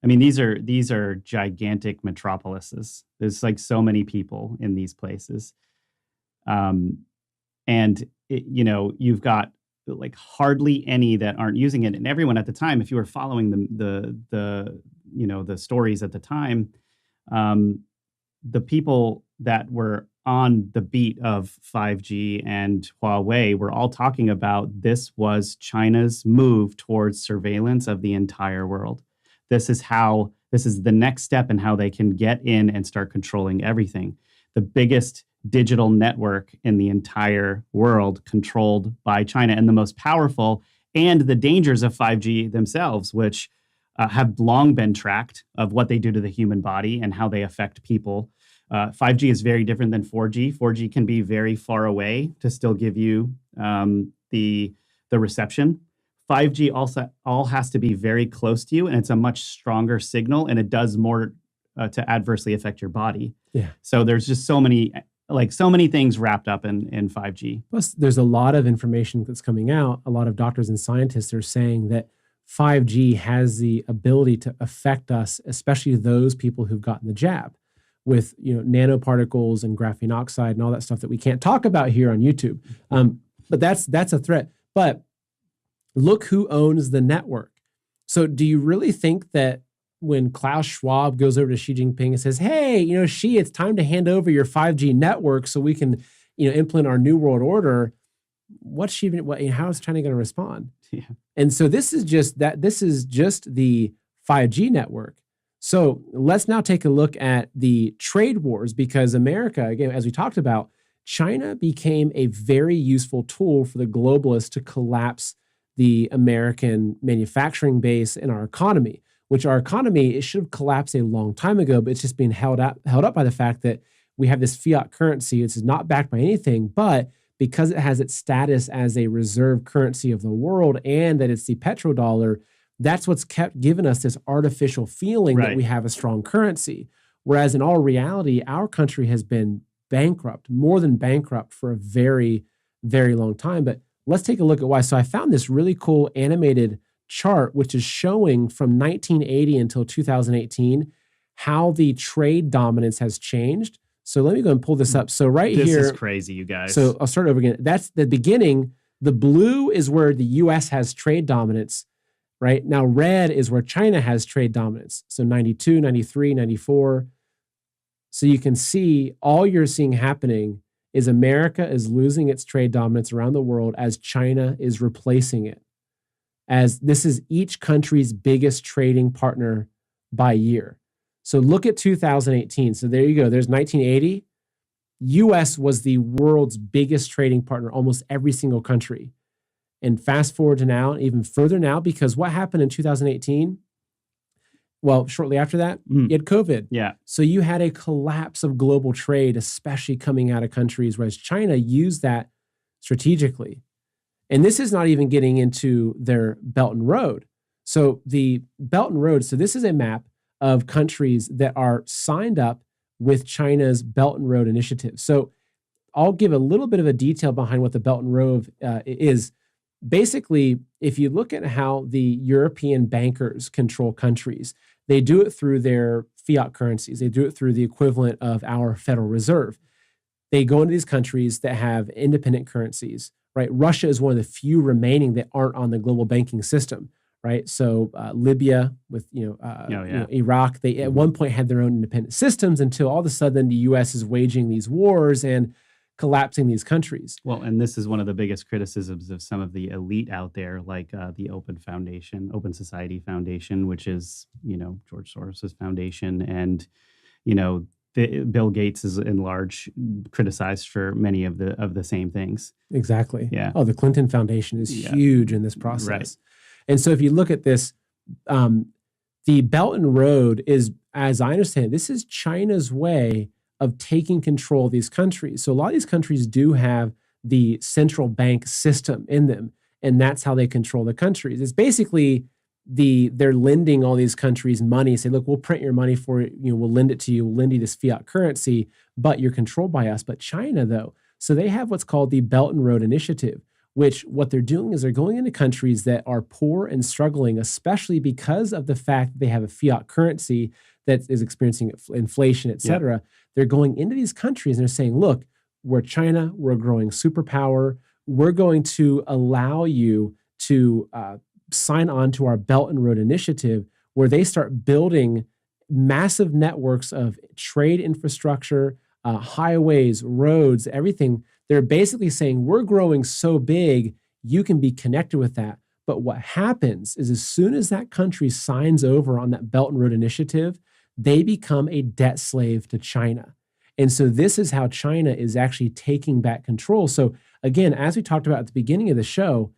I mean, these are gigantic metropolises. There's like so many people in these places, and you've got like hardly any that aren't using it, and everyone at the time, if you were following the stories at the time, the people that were on the beat of 5G and Huawei were all talking about this was China's move towards surveillance of the entire world. This is the next step in how they can get in and start controlling everything. The biggest digital network in the entire world controlled by China, and the most powerful, and the dangers of 5G themselves, which have long been tracked of what they do to the human body and how they affect people. 5G is very different than 4G. 4G can be very far away to still give you the reception. 5G also all has to be very close to you, and it's a much stronger signal, and it does more to adversely affect your body. Yeah. So there's just so many things wrapped up in 5G. Plus, there's a lot of information that's coming out. A lot of doctors and scientists are saying that 5G has the ability to affect us, especially those people who've gotten the jab, with nanoparticles and graphene oxide and all that stuff that we can't talk about here on YouTube. But that's a threat. But look who owns the network. So do you really think that when Klaus Schwab goes over to Xi Jinping and says, hey, Xi, it's time to hand over your 5G network so we can, implement our new world order, how is China going to respond? Yeah. And so this is just the 5G network. So let's now take a look at the trade wars, because America, again, as we talked about, China became a very useful tool for the globalists to collapse the American manufacturing base in our economy, which our economy, it should have collapsed a long time ago, but it's just being held up by the fact that we have this fiat currency. It's not backed by anything, but because it has its status as a reserve currency of the world and that it's the petrodollar, that's what's kept giving us this artificial feeling that we have a strong currency. Whereas in all reality, our country has been bankrupt, more than bankrupt, for a very, very long time. But let's take a look at why. So I found this really cool animated chart, which is showing from 1980 until 2018, how the trade dominance has changed. So let me go and pull this up. So here. This is crazy, you guys. So I'll start over again. That's the beginning. The blue is where the US has trade dominance, right? Now red is where China has trade dominance. So 92, 93, 94. So you can see all you're seeing happening is America is losing its trade dominance around the world as China is replacing it. As this is each country's biggest trading partner by year. So look at 2018. So there you go. There's 1980. US was the world's biggest trading partner, almost every single country. And fast forward to now, even further now, because what happened in 2018? Well, shortly after that, you had COVID. Yeah. So you had a collapse of global trade, especially coming out of countries, whereas China used that strategically. And this is not even getting into their Belt and Road. So the Belt and Road, so this is a map of countries that are signed up with China's Belt and Road Initiative. So I'll give a little bit of a detail behind what the Belt and Road is. Basically, if you look at how the European bankers control countries, they do it through their fiat currencies. They do it through the equivalent of our Federal Reserve. They go into these countries that have independent currencies, right? Russia is one of the few remaining that aren't on the global banking system, right? So Libya with Iraq, they at one point had their own independent systems until all of a sudden the U.S. is waging these wars and collapsing these countries. Well, and this is one of the biggest criticisms of some of the elite out there, like the Open Society Foundation, which is, George Soros's foundation. And, Bill Gates is in large criticized for many of the same things. Exactly. Yeah. Oh, the Clinton Foundation is huge in this process. Right. And so if you look at this, the Belt and Road is, as I understand it, this is China's way of taking control of these countries. So a lot of these countries do have the central bank system in them, and that's how they control the countries. It's basically they're lending all these countries money, say, look, we'll print your money for you, we'll lend it to you, we'll lend you this fiat currency, but you're controlled by us. But China, though, so they have what's called the Belt and Road Initiative, which what they're doing is they're going into countries that are poor and struggling, especially because of the fact that they have a fiat currency that is experiencing inflation, et cetera. Yeah. They're going into these countries and they're saying, look, we're China, we're a growing superpower. We're going to allow you to sign on to our Belt and Road Initiative, where they start building massive networks of trade infrastructure, highways, roads, everything. They're basically saying, we're growing so big, you can be connected with that. But what happens is as soon as that country signs over on that Belt and Road Initiative, they become a debt slave to China. And so this is how China is actually taking back control. So again, as we talked about at the beginning of the show,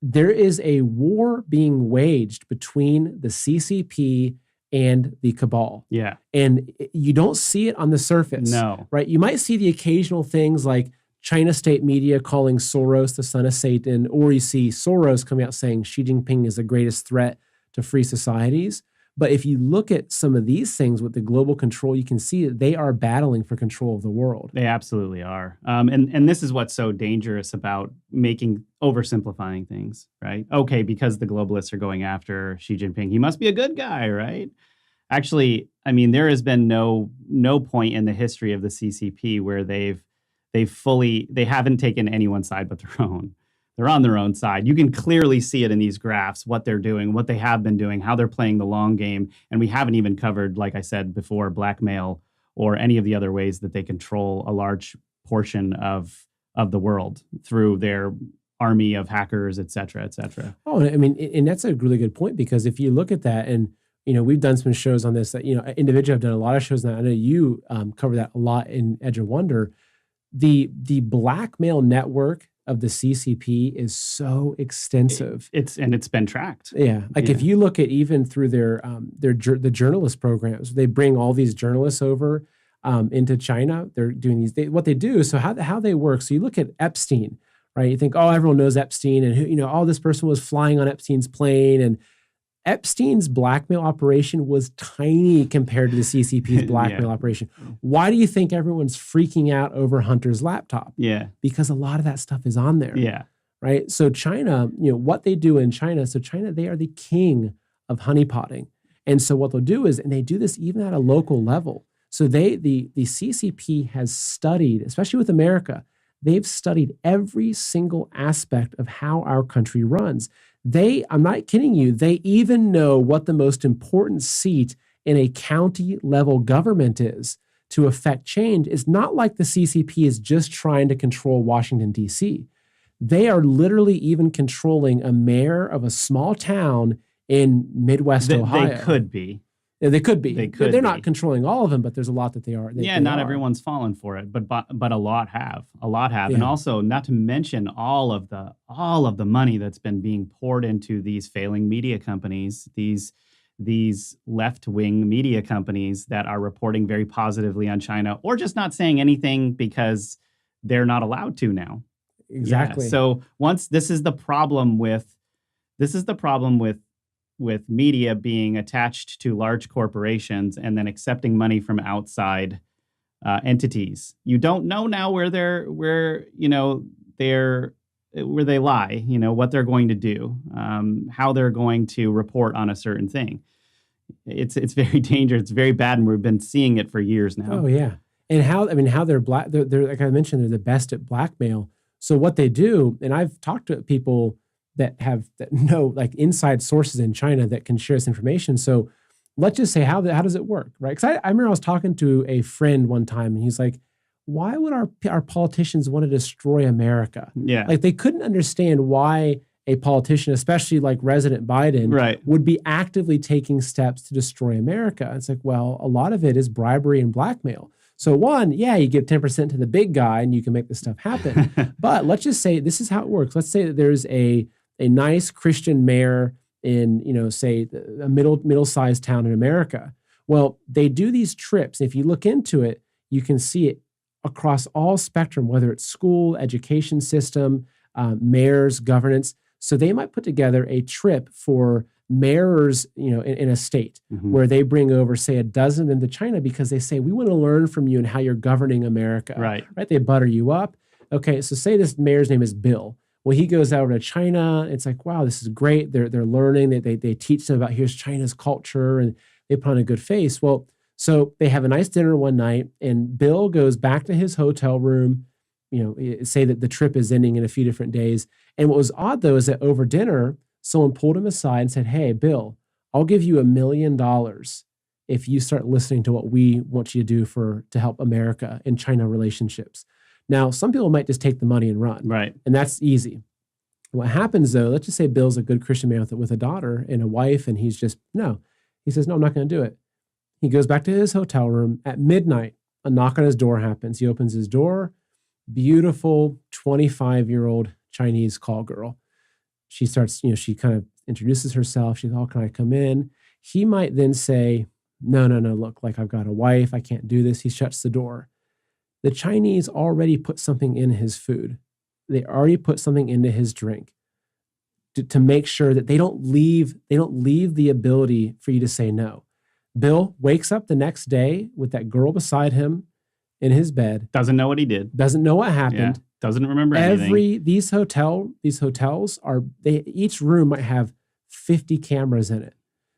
there is a war being waged between the CCP and the cabal. Yeah. And you don't see it on the surface. No. Right? You might see the occasional things like China state media calling Soros the son of Satan, or you see Soros coming out saying Xi Jinping is the greatest threat to free societies. But if you look at some of these things with the global control, you can see that they are battling for control of the world. They absolutely are. And this is what's so dangerous about oversimplifying things, right? Okay, because the globalists are going after Xi Jinping, he must be a good guy, right? Actually, I mean, there has been no point in the history of the CCP where they haven't taken anyone's side but their own. They're on their own side. You can clearly see it in these graphs, what they're doing, what they have been doing, how they're playing the long game. And we haven't even covered, like I said before, blackmail or any of the other ways that they control a large portion of the world through their army of hackers, et cetera, et cetera. Oh, I mean, and that's a really good point, because if you look at that, and, you know, we've done some shows on this, that, you know, individually I've done a lot of shows now. I know you cover that a lot in Edge of Wonder. The blackmail network of the CCP is so extensive. It's been tracked. Yeah, like if you look at even through the journalist programs, they bring all these journalists over into China. They're doing what they do. So how they work. So you look at Epstein, right? You think, oh, everyone knows Epstein, and who, you know, oh, this person was flying on Epstein's plane, and Epstein's blackmail operation was tiny compared to the CCP's blackmail operation. Why do you think everyone's freaking out over Hunter's laptop? Yeah. Because a lot of that stuff is on there. Yeah. Right. So China, you know, what they do in China. So China, they are the king of honeypotting. And so what they'll do is, and they do this even at a local level. So the CCP has studied, especially with America, they've studied every single aspect of how our country runs. I'm not kidding you, they even know what the most important seat in a county level government is to affect change. It's not like the CCP is just trying to control Washington, D.C. They are literally even controlling a mayor of a small town in Midwest Ohio. They could be. Yeah, they could be. They're not be. Controlling all of them, but there's a lot that they are. Not everyone's fallen for it, but a lot have. Yeah. And also, not to mention all of the money that's been being poured into these failing media companies, these left-wing media companies that are reporting very positively on China, or just not saying anything because they're not allowed to now. Exactly. Yeah. So this is the problem with media being attached to large corporations and then accepting money from outside entities. You don't know now where they lie, you know, what they're going to do, how they're going to report on a certain thing. It's very dangerous. It's very bad, and we've been seeing it for years now. Oh yeah, and how they're they're like I mentioned, they're the best at blackmail. So what they do, and I've talked to people that know like inside sources in China that can share this information. So let's just say, how does it work, right? Because I remember I was talking to a friend one time, and he's like, why would our politicians want to destroy America? Yeah. Like they couldn't understand why a politician, especially like President Biden, would be actively taking steps to destroy America. It's like, well, a lot of it is bribery and blackmail. So one, you give 10% to the big guy and you can make this stuff happen. But let's just say this is how it works. Let's say that there's a nice Christian mayor in, you know, say a middle-sized town in America. Well, they do these trips. If you look into it, you can see it across all spectrum, whether it's school, education system, mayors, governance. So they might put together a trip for mayors, you know, in a state where they bring over, say, a dozen into China because they say, we want to learn from you and how you're governing America. Right. They butter you up. Okay, so say this mayor's name is Bill. Well, he goes over to China. It's like, wow, this is great. They're learning. They teach them about here's China's culture, and they put on a good face. Well, so they have a nice dinner one night, and Bill goes back to his hotel room. Say that the trip is ending in a few different days. And what was odd though is that over dinner, someone pulled him aside and said, "Hey, Bill, I'll give you $1 million if you start listening to what we want you to do to help America and China relationships." Now, some people might just take the money and run. Right. And that's easy. What happens though, let's just say Bill's a good Christian man with a daughter and a wife, and he says, "No, I'm not going to do it." He goes back to his hotel room at midnight. A knock on his door happens. He opens his door. Beautiful 25-year-old Chinese call girl. She starts, she kind of introduces herself. She's, "Oh, can I come in?" He might then say, No, look, like I've got a wife. I can't do this. He shuts the door. The Chinese already put something in his food. They already put something into his drink to make sure that they don't leave the ability for you to say no. Bill wakes up the next day with that girl beside him in his bed. Doesn't know what he did. Doesn't know what happened. Yeah, doesn't remember anything. These hotels each room might have 50 cameras in it.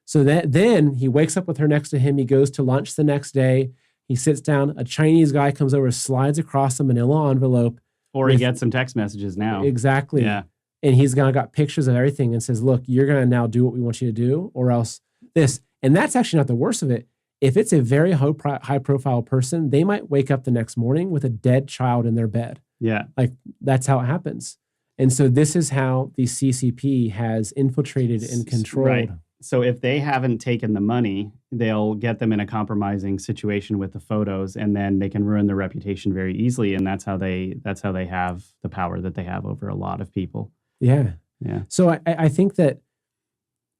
So then he wakes up with her next to him. He goes to lunch the next day. He sits down. A Chinese guy comes over, slides across a manila envelope. Or he gets some text messages now. Exactly. Yeah. And he's got pictures of everything and says, "Look, you're going to now do what we want you to do, or else this." And that's actually not the worst of it. If it's a very high-profile person, they might wake up the next morning with a dead child in their bed. Yeah. Like, that's how it happens. And so this is how the CCP has infiltrated and controlled. Right. So if they haven't taken the money, they'll get them in a compromising situation with the photos, and then they can ruin their reputation very easily. And that's how they have the power that they have over a lot of people. Yeah. Yeah. So I think that,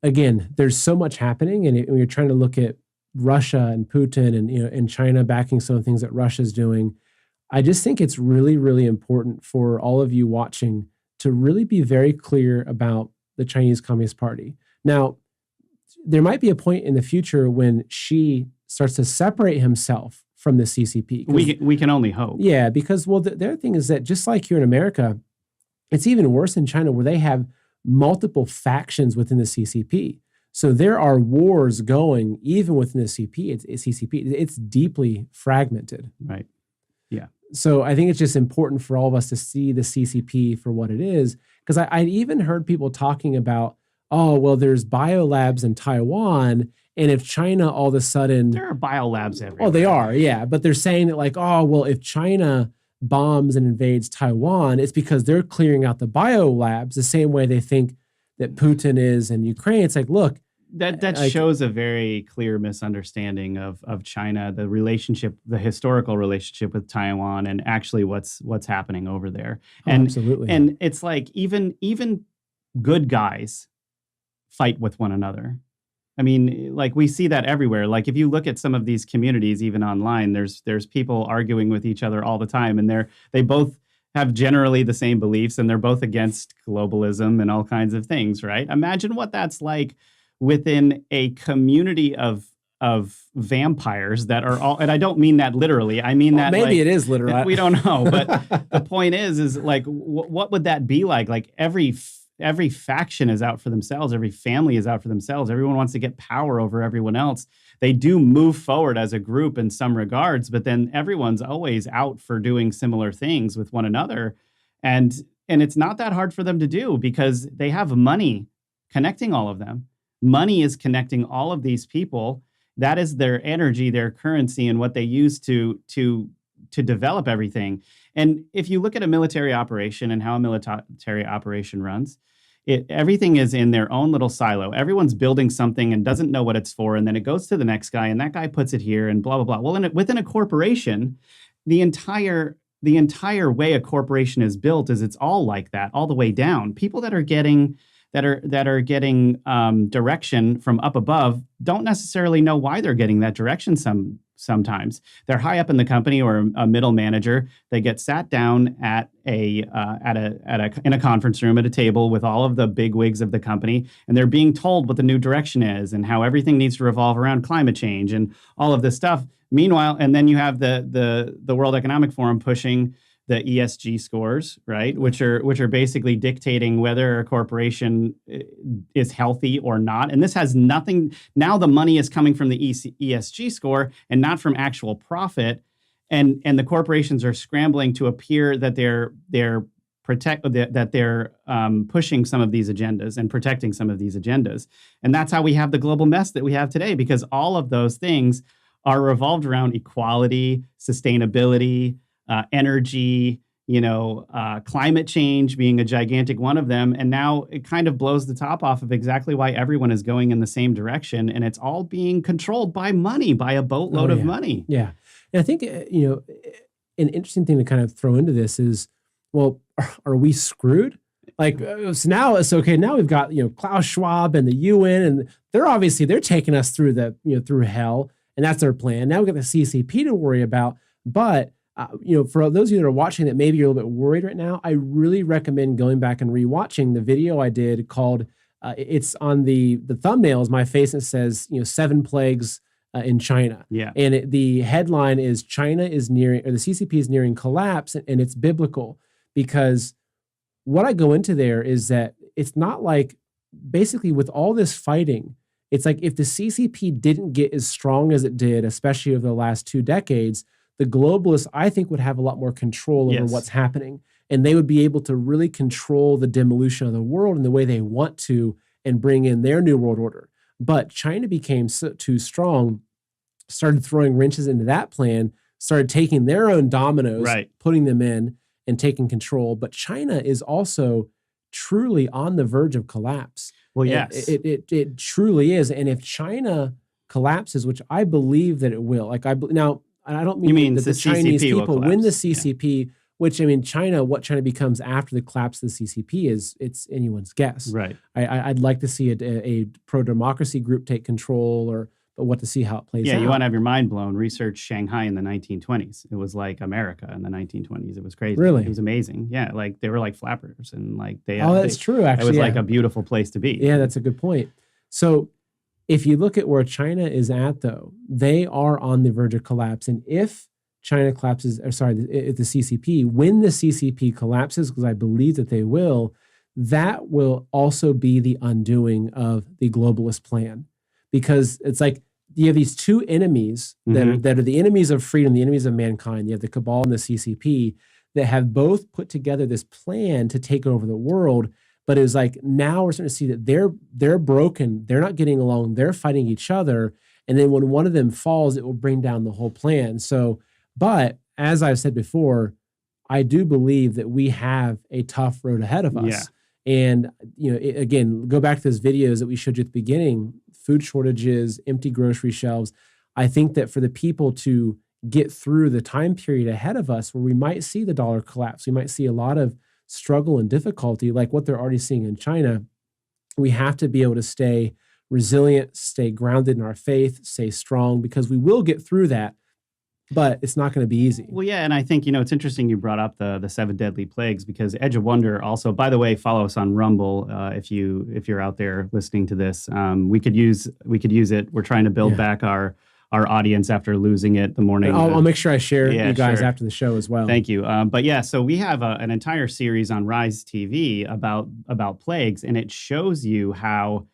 again, there's so much happening, and when you're trying to look at Russia and Putin and China backing some of the things that Russia's doing, I just think it's really, really important for all of you watching to really be very clear about the Chinese Communist Party. Now, there might be a point in the future when Xi starts to separate himself from the CCP. We can only hope. Yeah, because, well, the other thing is that just like here in America, it's even worse in China where they have multiple factions within the CCP. So there are wars going even within the CCP. It's deeply fragmented. Right. Yeah. So I think it's just important for all of us to see the CCP for what it is. Because I even heard people talking about, oh, well, there's biolabs in Taiwan, and if China all of a sudden... There are biolabs everywhere. Oh, they are, yeah. But they're saying that like, oh, well, if China bombs and invades Taiwan, it's because they're clearing out the biolabs the same way they think that Putin is in Ukraine. It's like, look... That shows a very clear misunderstanding of China, the relationship, the historical relationship with Taiwan, and actually what's happening over there. And, absolutely. And it's like even good guys fight with one another. I mean, like we see that everywhere. Like if you look at some of these communities, even online, there's people arguing with each other all the time, and they both have generally the same beliefs, and they're both against globalism and all kinds of things, right? Imagine what that's like within a community of vampires that are all, and I don't mean that literally. I mean that maybe it is literal. We don't know, but the point is like, what would that be like? Like every faction is out for themselves. Every family is out for themselves. Everyone wants to get power over everyone else. They do move forward as a group in some regards, but then everyone's always out for doing similar things with one another. And it's not that hard for them to do because they have money connecting all of them. Money is connecting all of these people. That is their energy, their currency, and what they use to develop everything. And if you look at a military operation and how a military operation runs, everything is in their own little silo. Everyone's building something and doesn't know what it's for, and then it goes to the next guy, and that guy puts it here, and blah, blah, blah. Well, within a corporation, the entire way a corporation is built is it's all like that, all the way down. People that are getting direction from up above don't necessarily know why they're getting that direction sometimes. They're high up in the company or a middle manager. They get sat down in a conference room at a table with all of the big wigs of the company, and they're being told what the new direction is and how everything needs to revolve around climate change and all of this stuff. Meanwhile, and then you have the World Economic Forum pushing the ESG scores, right? Which are basically dictating whether a corporation is healthy or not. And this has nothing. Now the money is coming from the ESG score and not from actual profit. And the corporations are scrambling to appear that they're pushing some of these agendas and protecting some of these agendas. And that's how we have the global mess that we have today, because all of those things are revolved around equality, sustainability, energy, climate change being a gigantic one of them. And now it kind of blows the top off of exactly why everyone is going in the same direction. And it's all being controlled by money, by a boatload of money. Yeah. And I think, an interesting thing to kind of throw into this is, well, are we screwed? Like, so now it's okay. Now we've got, Klaus Schwab and the UN, and they're taking us through through hell. And that's their plan. Now we've got the CCP to worry about. But for those of you that are watching that maybe you're a little bit worried right now, I really recommend going back and rewatching the video I did called, it's on the thumbnail is my face and it says, 7 plagues in China. Yeah. And the headline is China is nearing, or the CCP is nearing collapse, and it's biblical, because what I go into there is that it's not like, basically with all this fighting, it's like if the CCP didn't get as strong as it did, especially over the last 2 decades, the globalists, I think, would have a lot more control over what's happening. And they would be able to really control the demolition of the world in the way they want to and bring in their new world order. But China became too strong, started throwing wrenches into that plan, started taking their own dominoes, putting them in and taking control. But China is also truly on the verge of collapse. Well, yes. It truly is. And if China collapses, which I believe that it will, now, I don't mean that the Chinese people win the CCP, which, China, what China becomes after the collapse of the CCP it's anyone's guess. Right. I'd like to see a pro-democracy group take control, but what to see how it plays out. Yeah, you want to have your mind blown. Research Shanghai in the 1920s. It was like America in the 1920s. It was crazy. Really? It was amazing. Yeah, like they were like flappers, and like that's true, actually. It was like a beautiful place to be. Yeah, that's a good point. So if you look at where China is at, though, they are on the verge of collapse. And if China collapses, if the CCP, when the CCP collapses, because I believe that they will, that will also be the undoing of the globalist plan. Because it's like you have these two enemies that are the enemies of freedom, the enemies of mankind. You have the cabal and the CCP that have both put together this plan to take over the world. But it's like now we're starting to see that they're broken. They're not getting along. They're fighting each other. And then when one of them falls, it will bring down the whole plan. So, but as I've said before, I do believe that we have a tough road ahead of us. Yeah. And, again, go back to those videos that we showed you at the beginning, food shortages, empty grocery shelves. I think that for the people to get through the time period ahead of us where we might see the dollar collapse, we might see a lot of struggle and difficulty like what they're already seeing in China, we have to be able to stay resilient, stay grounded in our faith, stay strong, because we will get through that. But it's not going to be easy. Well, yeah, and I think, it's interesting you brought up the 7 deadly plagues, because Edge of Wonder also, by the way, follow us on Rumble if you're out there listening to this. We could use it. We're trying to build back our audience after losing it the morning. I'll make sure I share you guys after the show as well. Thank you. But yeah, so we have an entire series on Rise TV about plagues, and it shows you how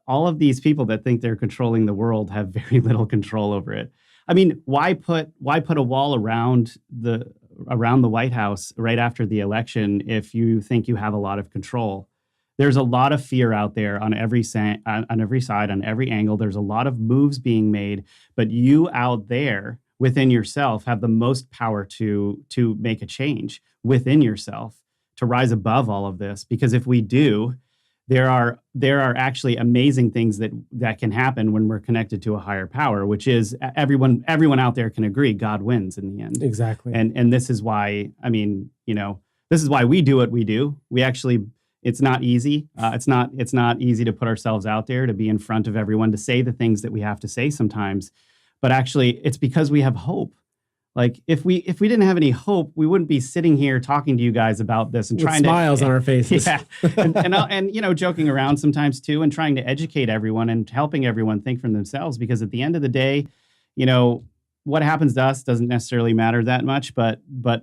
all of these people that think they're controlling the world have very little control over it. I mean, why put a wall around the White House right after the election if you think you have a lot of control? There's a lot of fear out there on every side, on every angle. There's a lot of moves being made, but you out there within yourself have the most power to make a change within yourself, to rise above all of this. Because if we do, there are actually amazing things that can happen when we're connected to a higher power, which is everyone out there can agree God wins in the end. Exactly. And this is why, this is why we do what we do. We actually, it's not easy. It's not easy to put ourselves out there, to be in front of everyone, to say the things that we have to say sometimes. But actually, it's because we have hope. Like if we didn't have any hope, we wouldn't be sitting here talking to you guys about this and with trying smiles on our faces. Yeah, and joking around sometimes too, and trying to educate everyone and helping everyone think for themselves. Because at the end of the day, what happens to us doesn't necessarily matter that much, but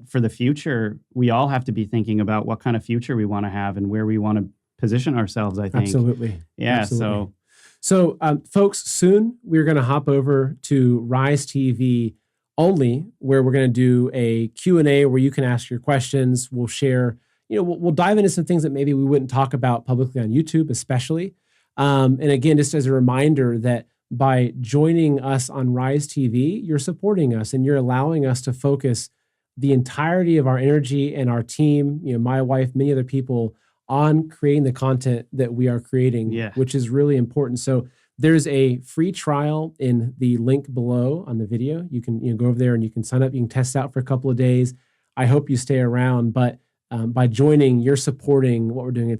for the future, we all have to be thinking about what kind of future we want to have and where we want to position ourselves, I think. Absolutely. Yeah. Absolutely. So folks, soon we're going to hop over to Rise TV only, where we're going to do a Q&A where you can ask your questions. We'll share, we'll dive into some things that maybe we wouldn't talk about publicly on YouTube, especially. And again, just as a reminder that by joining us on Rise TV, you're supporting us and you're allowing us to focus the entirety of our energy and our team, my wife, many other people, on creating the content that we are creating, which is really important. So there's a free trial in the link below on the video. You can go over there and you can sign up. You can test out for a couple of days. I hope you stay around, but by joining, you're supporting what we're doing.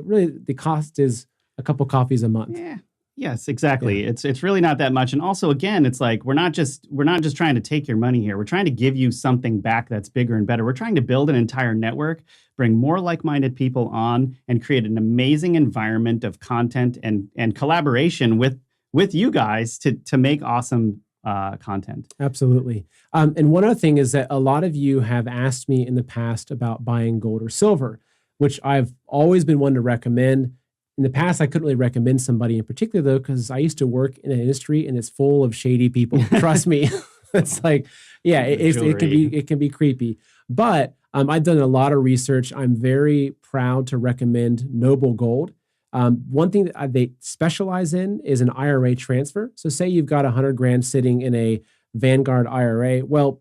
Really the cost is a couple coffees a month. Yeah. Yes, exactly. Yeah. It's really not that much. And also, again, it's like we're not just trying to take your money here. We're trying to give you something back that's bigger and better. We're trying to build an entire network, bring more like-minded people on, and create an amazing environment of content and collaboration with you guys to make awesome content. Absolutely. And one other thing is that a lot of you have asked me in the past about buying gold or silver, which I've always been one to recommend. In the past, I couldn't really recommend somebody in particular, though, because I used to work in an industry and it's full of shady people. Trust me. It's like, it can be creepy. But I've done a lot of research. I'm very proud to recommend Noble Gold. One thing that they specialize in is an IRA transfer. So say you've got 100 grand sitting in a Vanguard IRA. Well,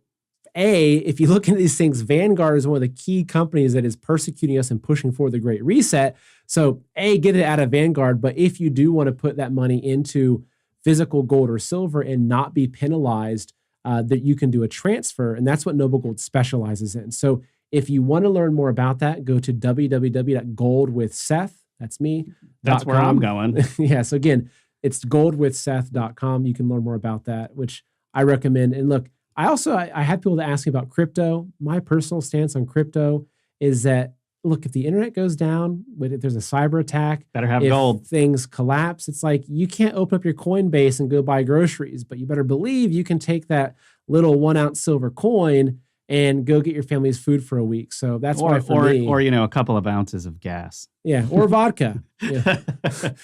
if you look into these things, Vanguard is one of the key companies that is persecuting us and pushing for the Great Reset. So get it out of Vanguard. But if you do want to put that money into physical gold or silver and not be penalized, that you can do a transfer. And that's what Noble Gold specializes in. So if you want to learn more about that, go to www.goldwithseth. That's me. That's where I'm going. Yeah. So again, it's goldwithseth.com. You can learn more about that, which I recommend. And look, I had people that ask me about crypto. My personal stance on crypto is that, look, if the internet goes down, if there's a cyber attack, better have gold. Things collapse. It's like you can't open up your Coinbase and go buy groceries, but you better believe you can take that little 1 ounce silver coin and go get your family's food for a week. So that's why for me. Or, a couple of ounces of gas. Yeah, or vodka. Yeah.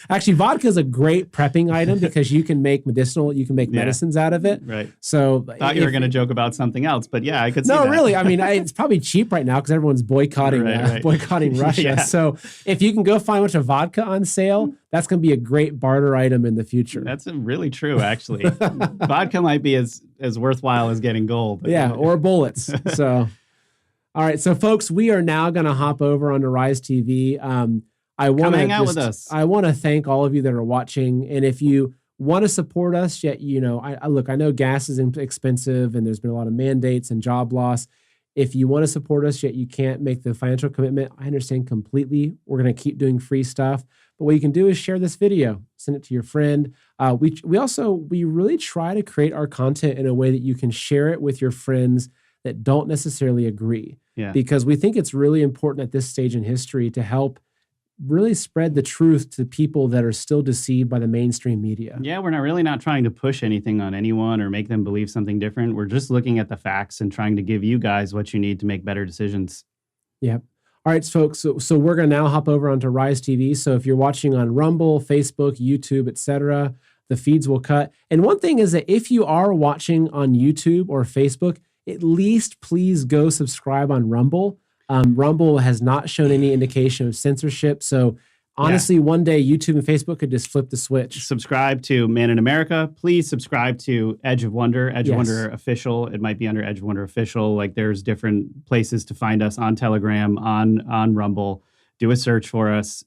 Actually, vodka is a great prepping item because you can make medicines out of it. Right. So thought you were going to joke about something else, but yeah, I could see that. No, really. I mean, it's probably cheap right now because everyone's boycotting Russia. Yeah. So if you can go find a bunch of vodka on sale, that's going to be a great barter item in the future. That's really true, actually. Vodka might be as worthwhile as getting gold. Yeah, or bullets. So... All right, so folks, we are now going to hop over onto Rise TV. Come hang out with us. I want to thank all of you that are watching, and if you want to support us, I know gas is expensive, and there's been a lot of mandates and job loss. If you want to support us, yet you can't make the financial commitment, I understand completely. We're going to keep doing free stuff, but what you can do is share this video, send it to your friend. We really try to create our content in a way that you can share it with your friends that don't necessarily agree. Yeah. Because we think it's really important at this stage in history to help really spread the truth to people that are still deceived by the mainstream media. Yeah, we're really not trying to push anything on anyone or make them believe something different. We're just looking at the facts and trying to give you guys what you need to make better decisions. Yep. All right, folks. So we're going to now hop over onto Rise TV. So if you're watching on Rumble, Facebook, YouTube, etc., the feeds will cut. And one thing is that if you are watching on YouTube or Facebook, at least please go subscribe on Rumble. Rumble has not shown any indication of censorship. So honestly, one day YouTube and Facebook could just flip the switch. Subscribe to Man in America. Please subscribe to Edge of Wonder, Edge of Wonder Official. It might be under Edge of Wonder Official. Like there's different places to find us on Telegram, on Rumble. Do a search for us.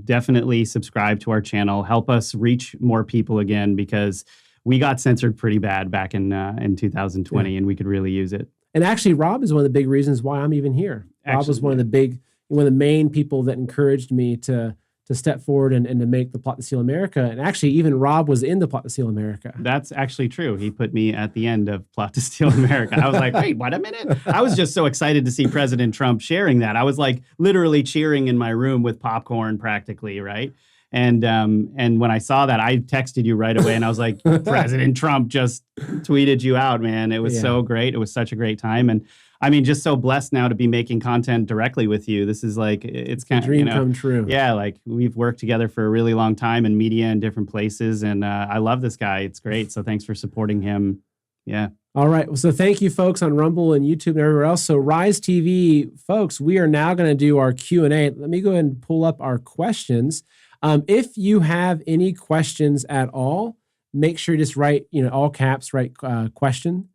Definitely subscribe to our channel. Help us reach more people again, because we got censored pretty bad back in 2020, and we could really use it. And actually, Rob is one of the big reasons why I'm even here. Rob was one of the main people that encouraged me to step forward and to make the Plot to Steal America. And actually, even Rob was in the Plot to Steal America. That's actually true. He put me at the end of Plot to Steal America. I was like, wait, wait a minute. I was just so excited to see President Trump sharing that. I was like literally cheering in my room with popcorn practically, right? And when I saw that, I texted you right away, and I was like, President Trump just tweeted you out, man. It was so great. It was such a great time. And I mean, just so blessed now to be making content directly with you. This is like, it's kind of dream come true. Yeah, like we've worked together for a really long time in media in different places. And I love this guy. It's great. So thanks for supporting him. Yeah. All right. Well, so thank you, folks, on Rumble and YouTube and everywhere else. So Rise TV, folks, we are now going to do our Q&A. Let me go ahead and pull up our questions. If you have any questions at all, make sure you just write, all caps, write question.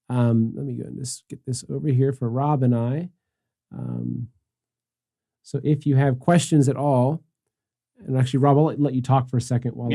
Let me go and just get this over here for Rob and I. So if you have questions at all, and actually, Rob, I'll let you talk for a second while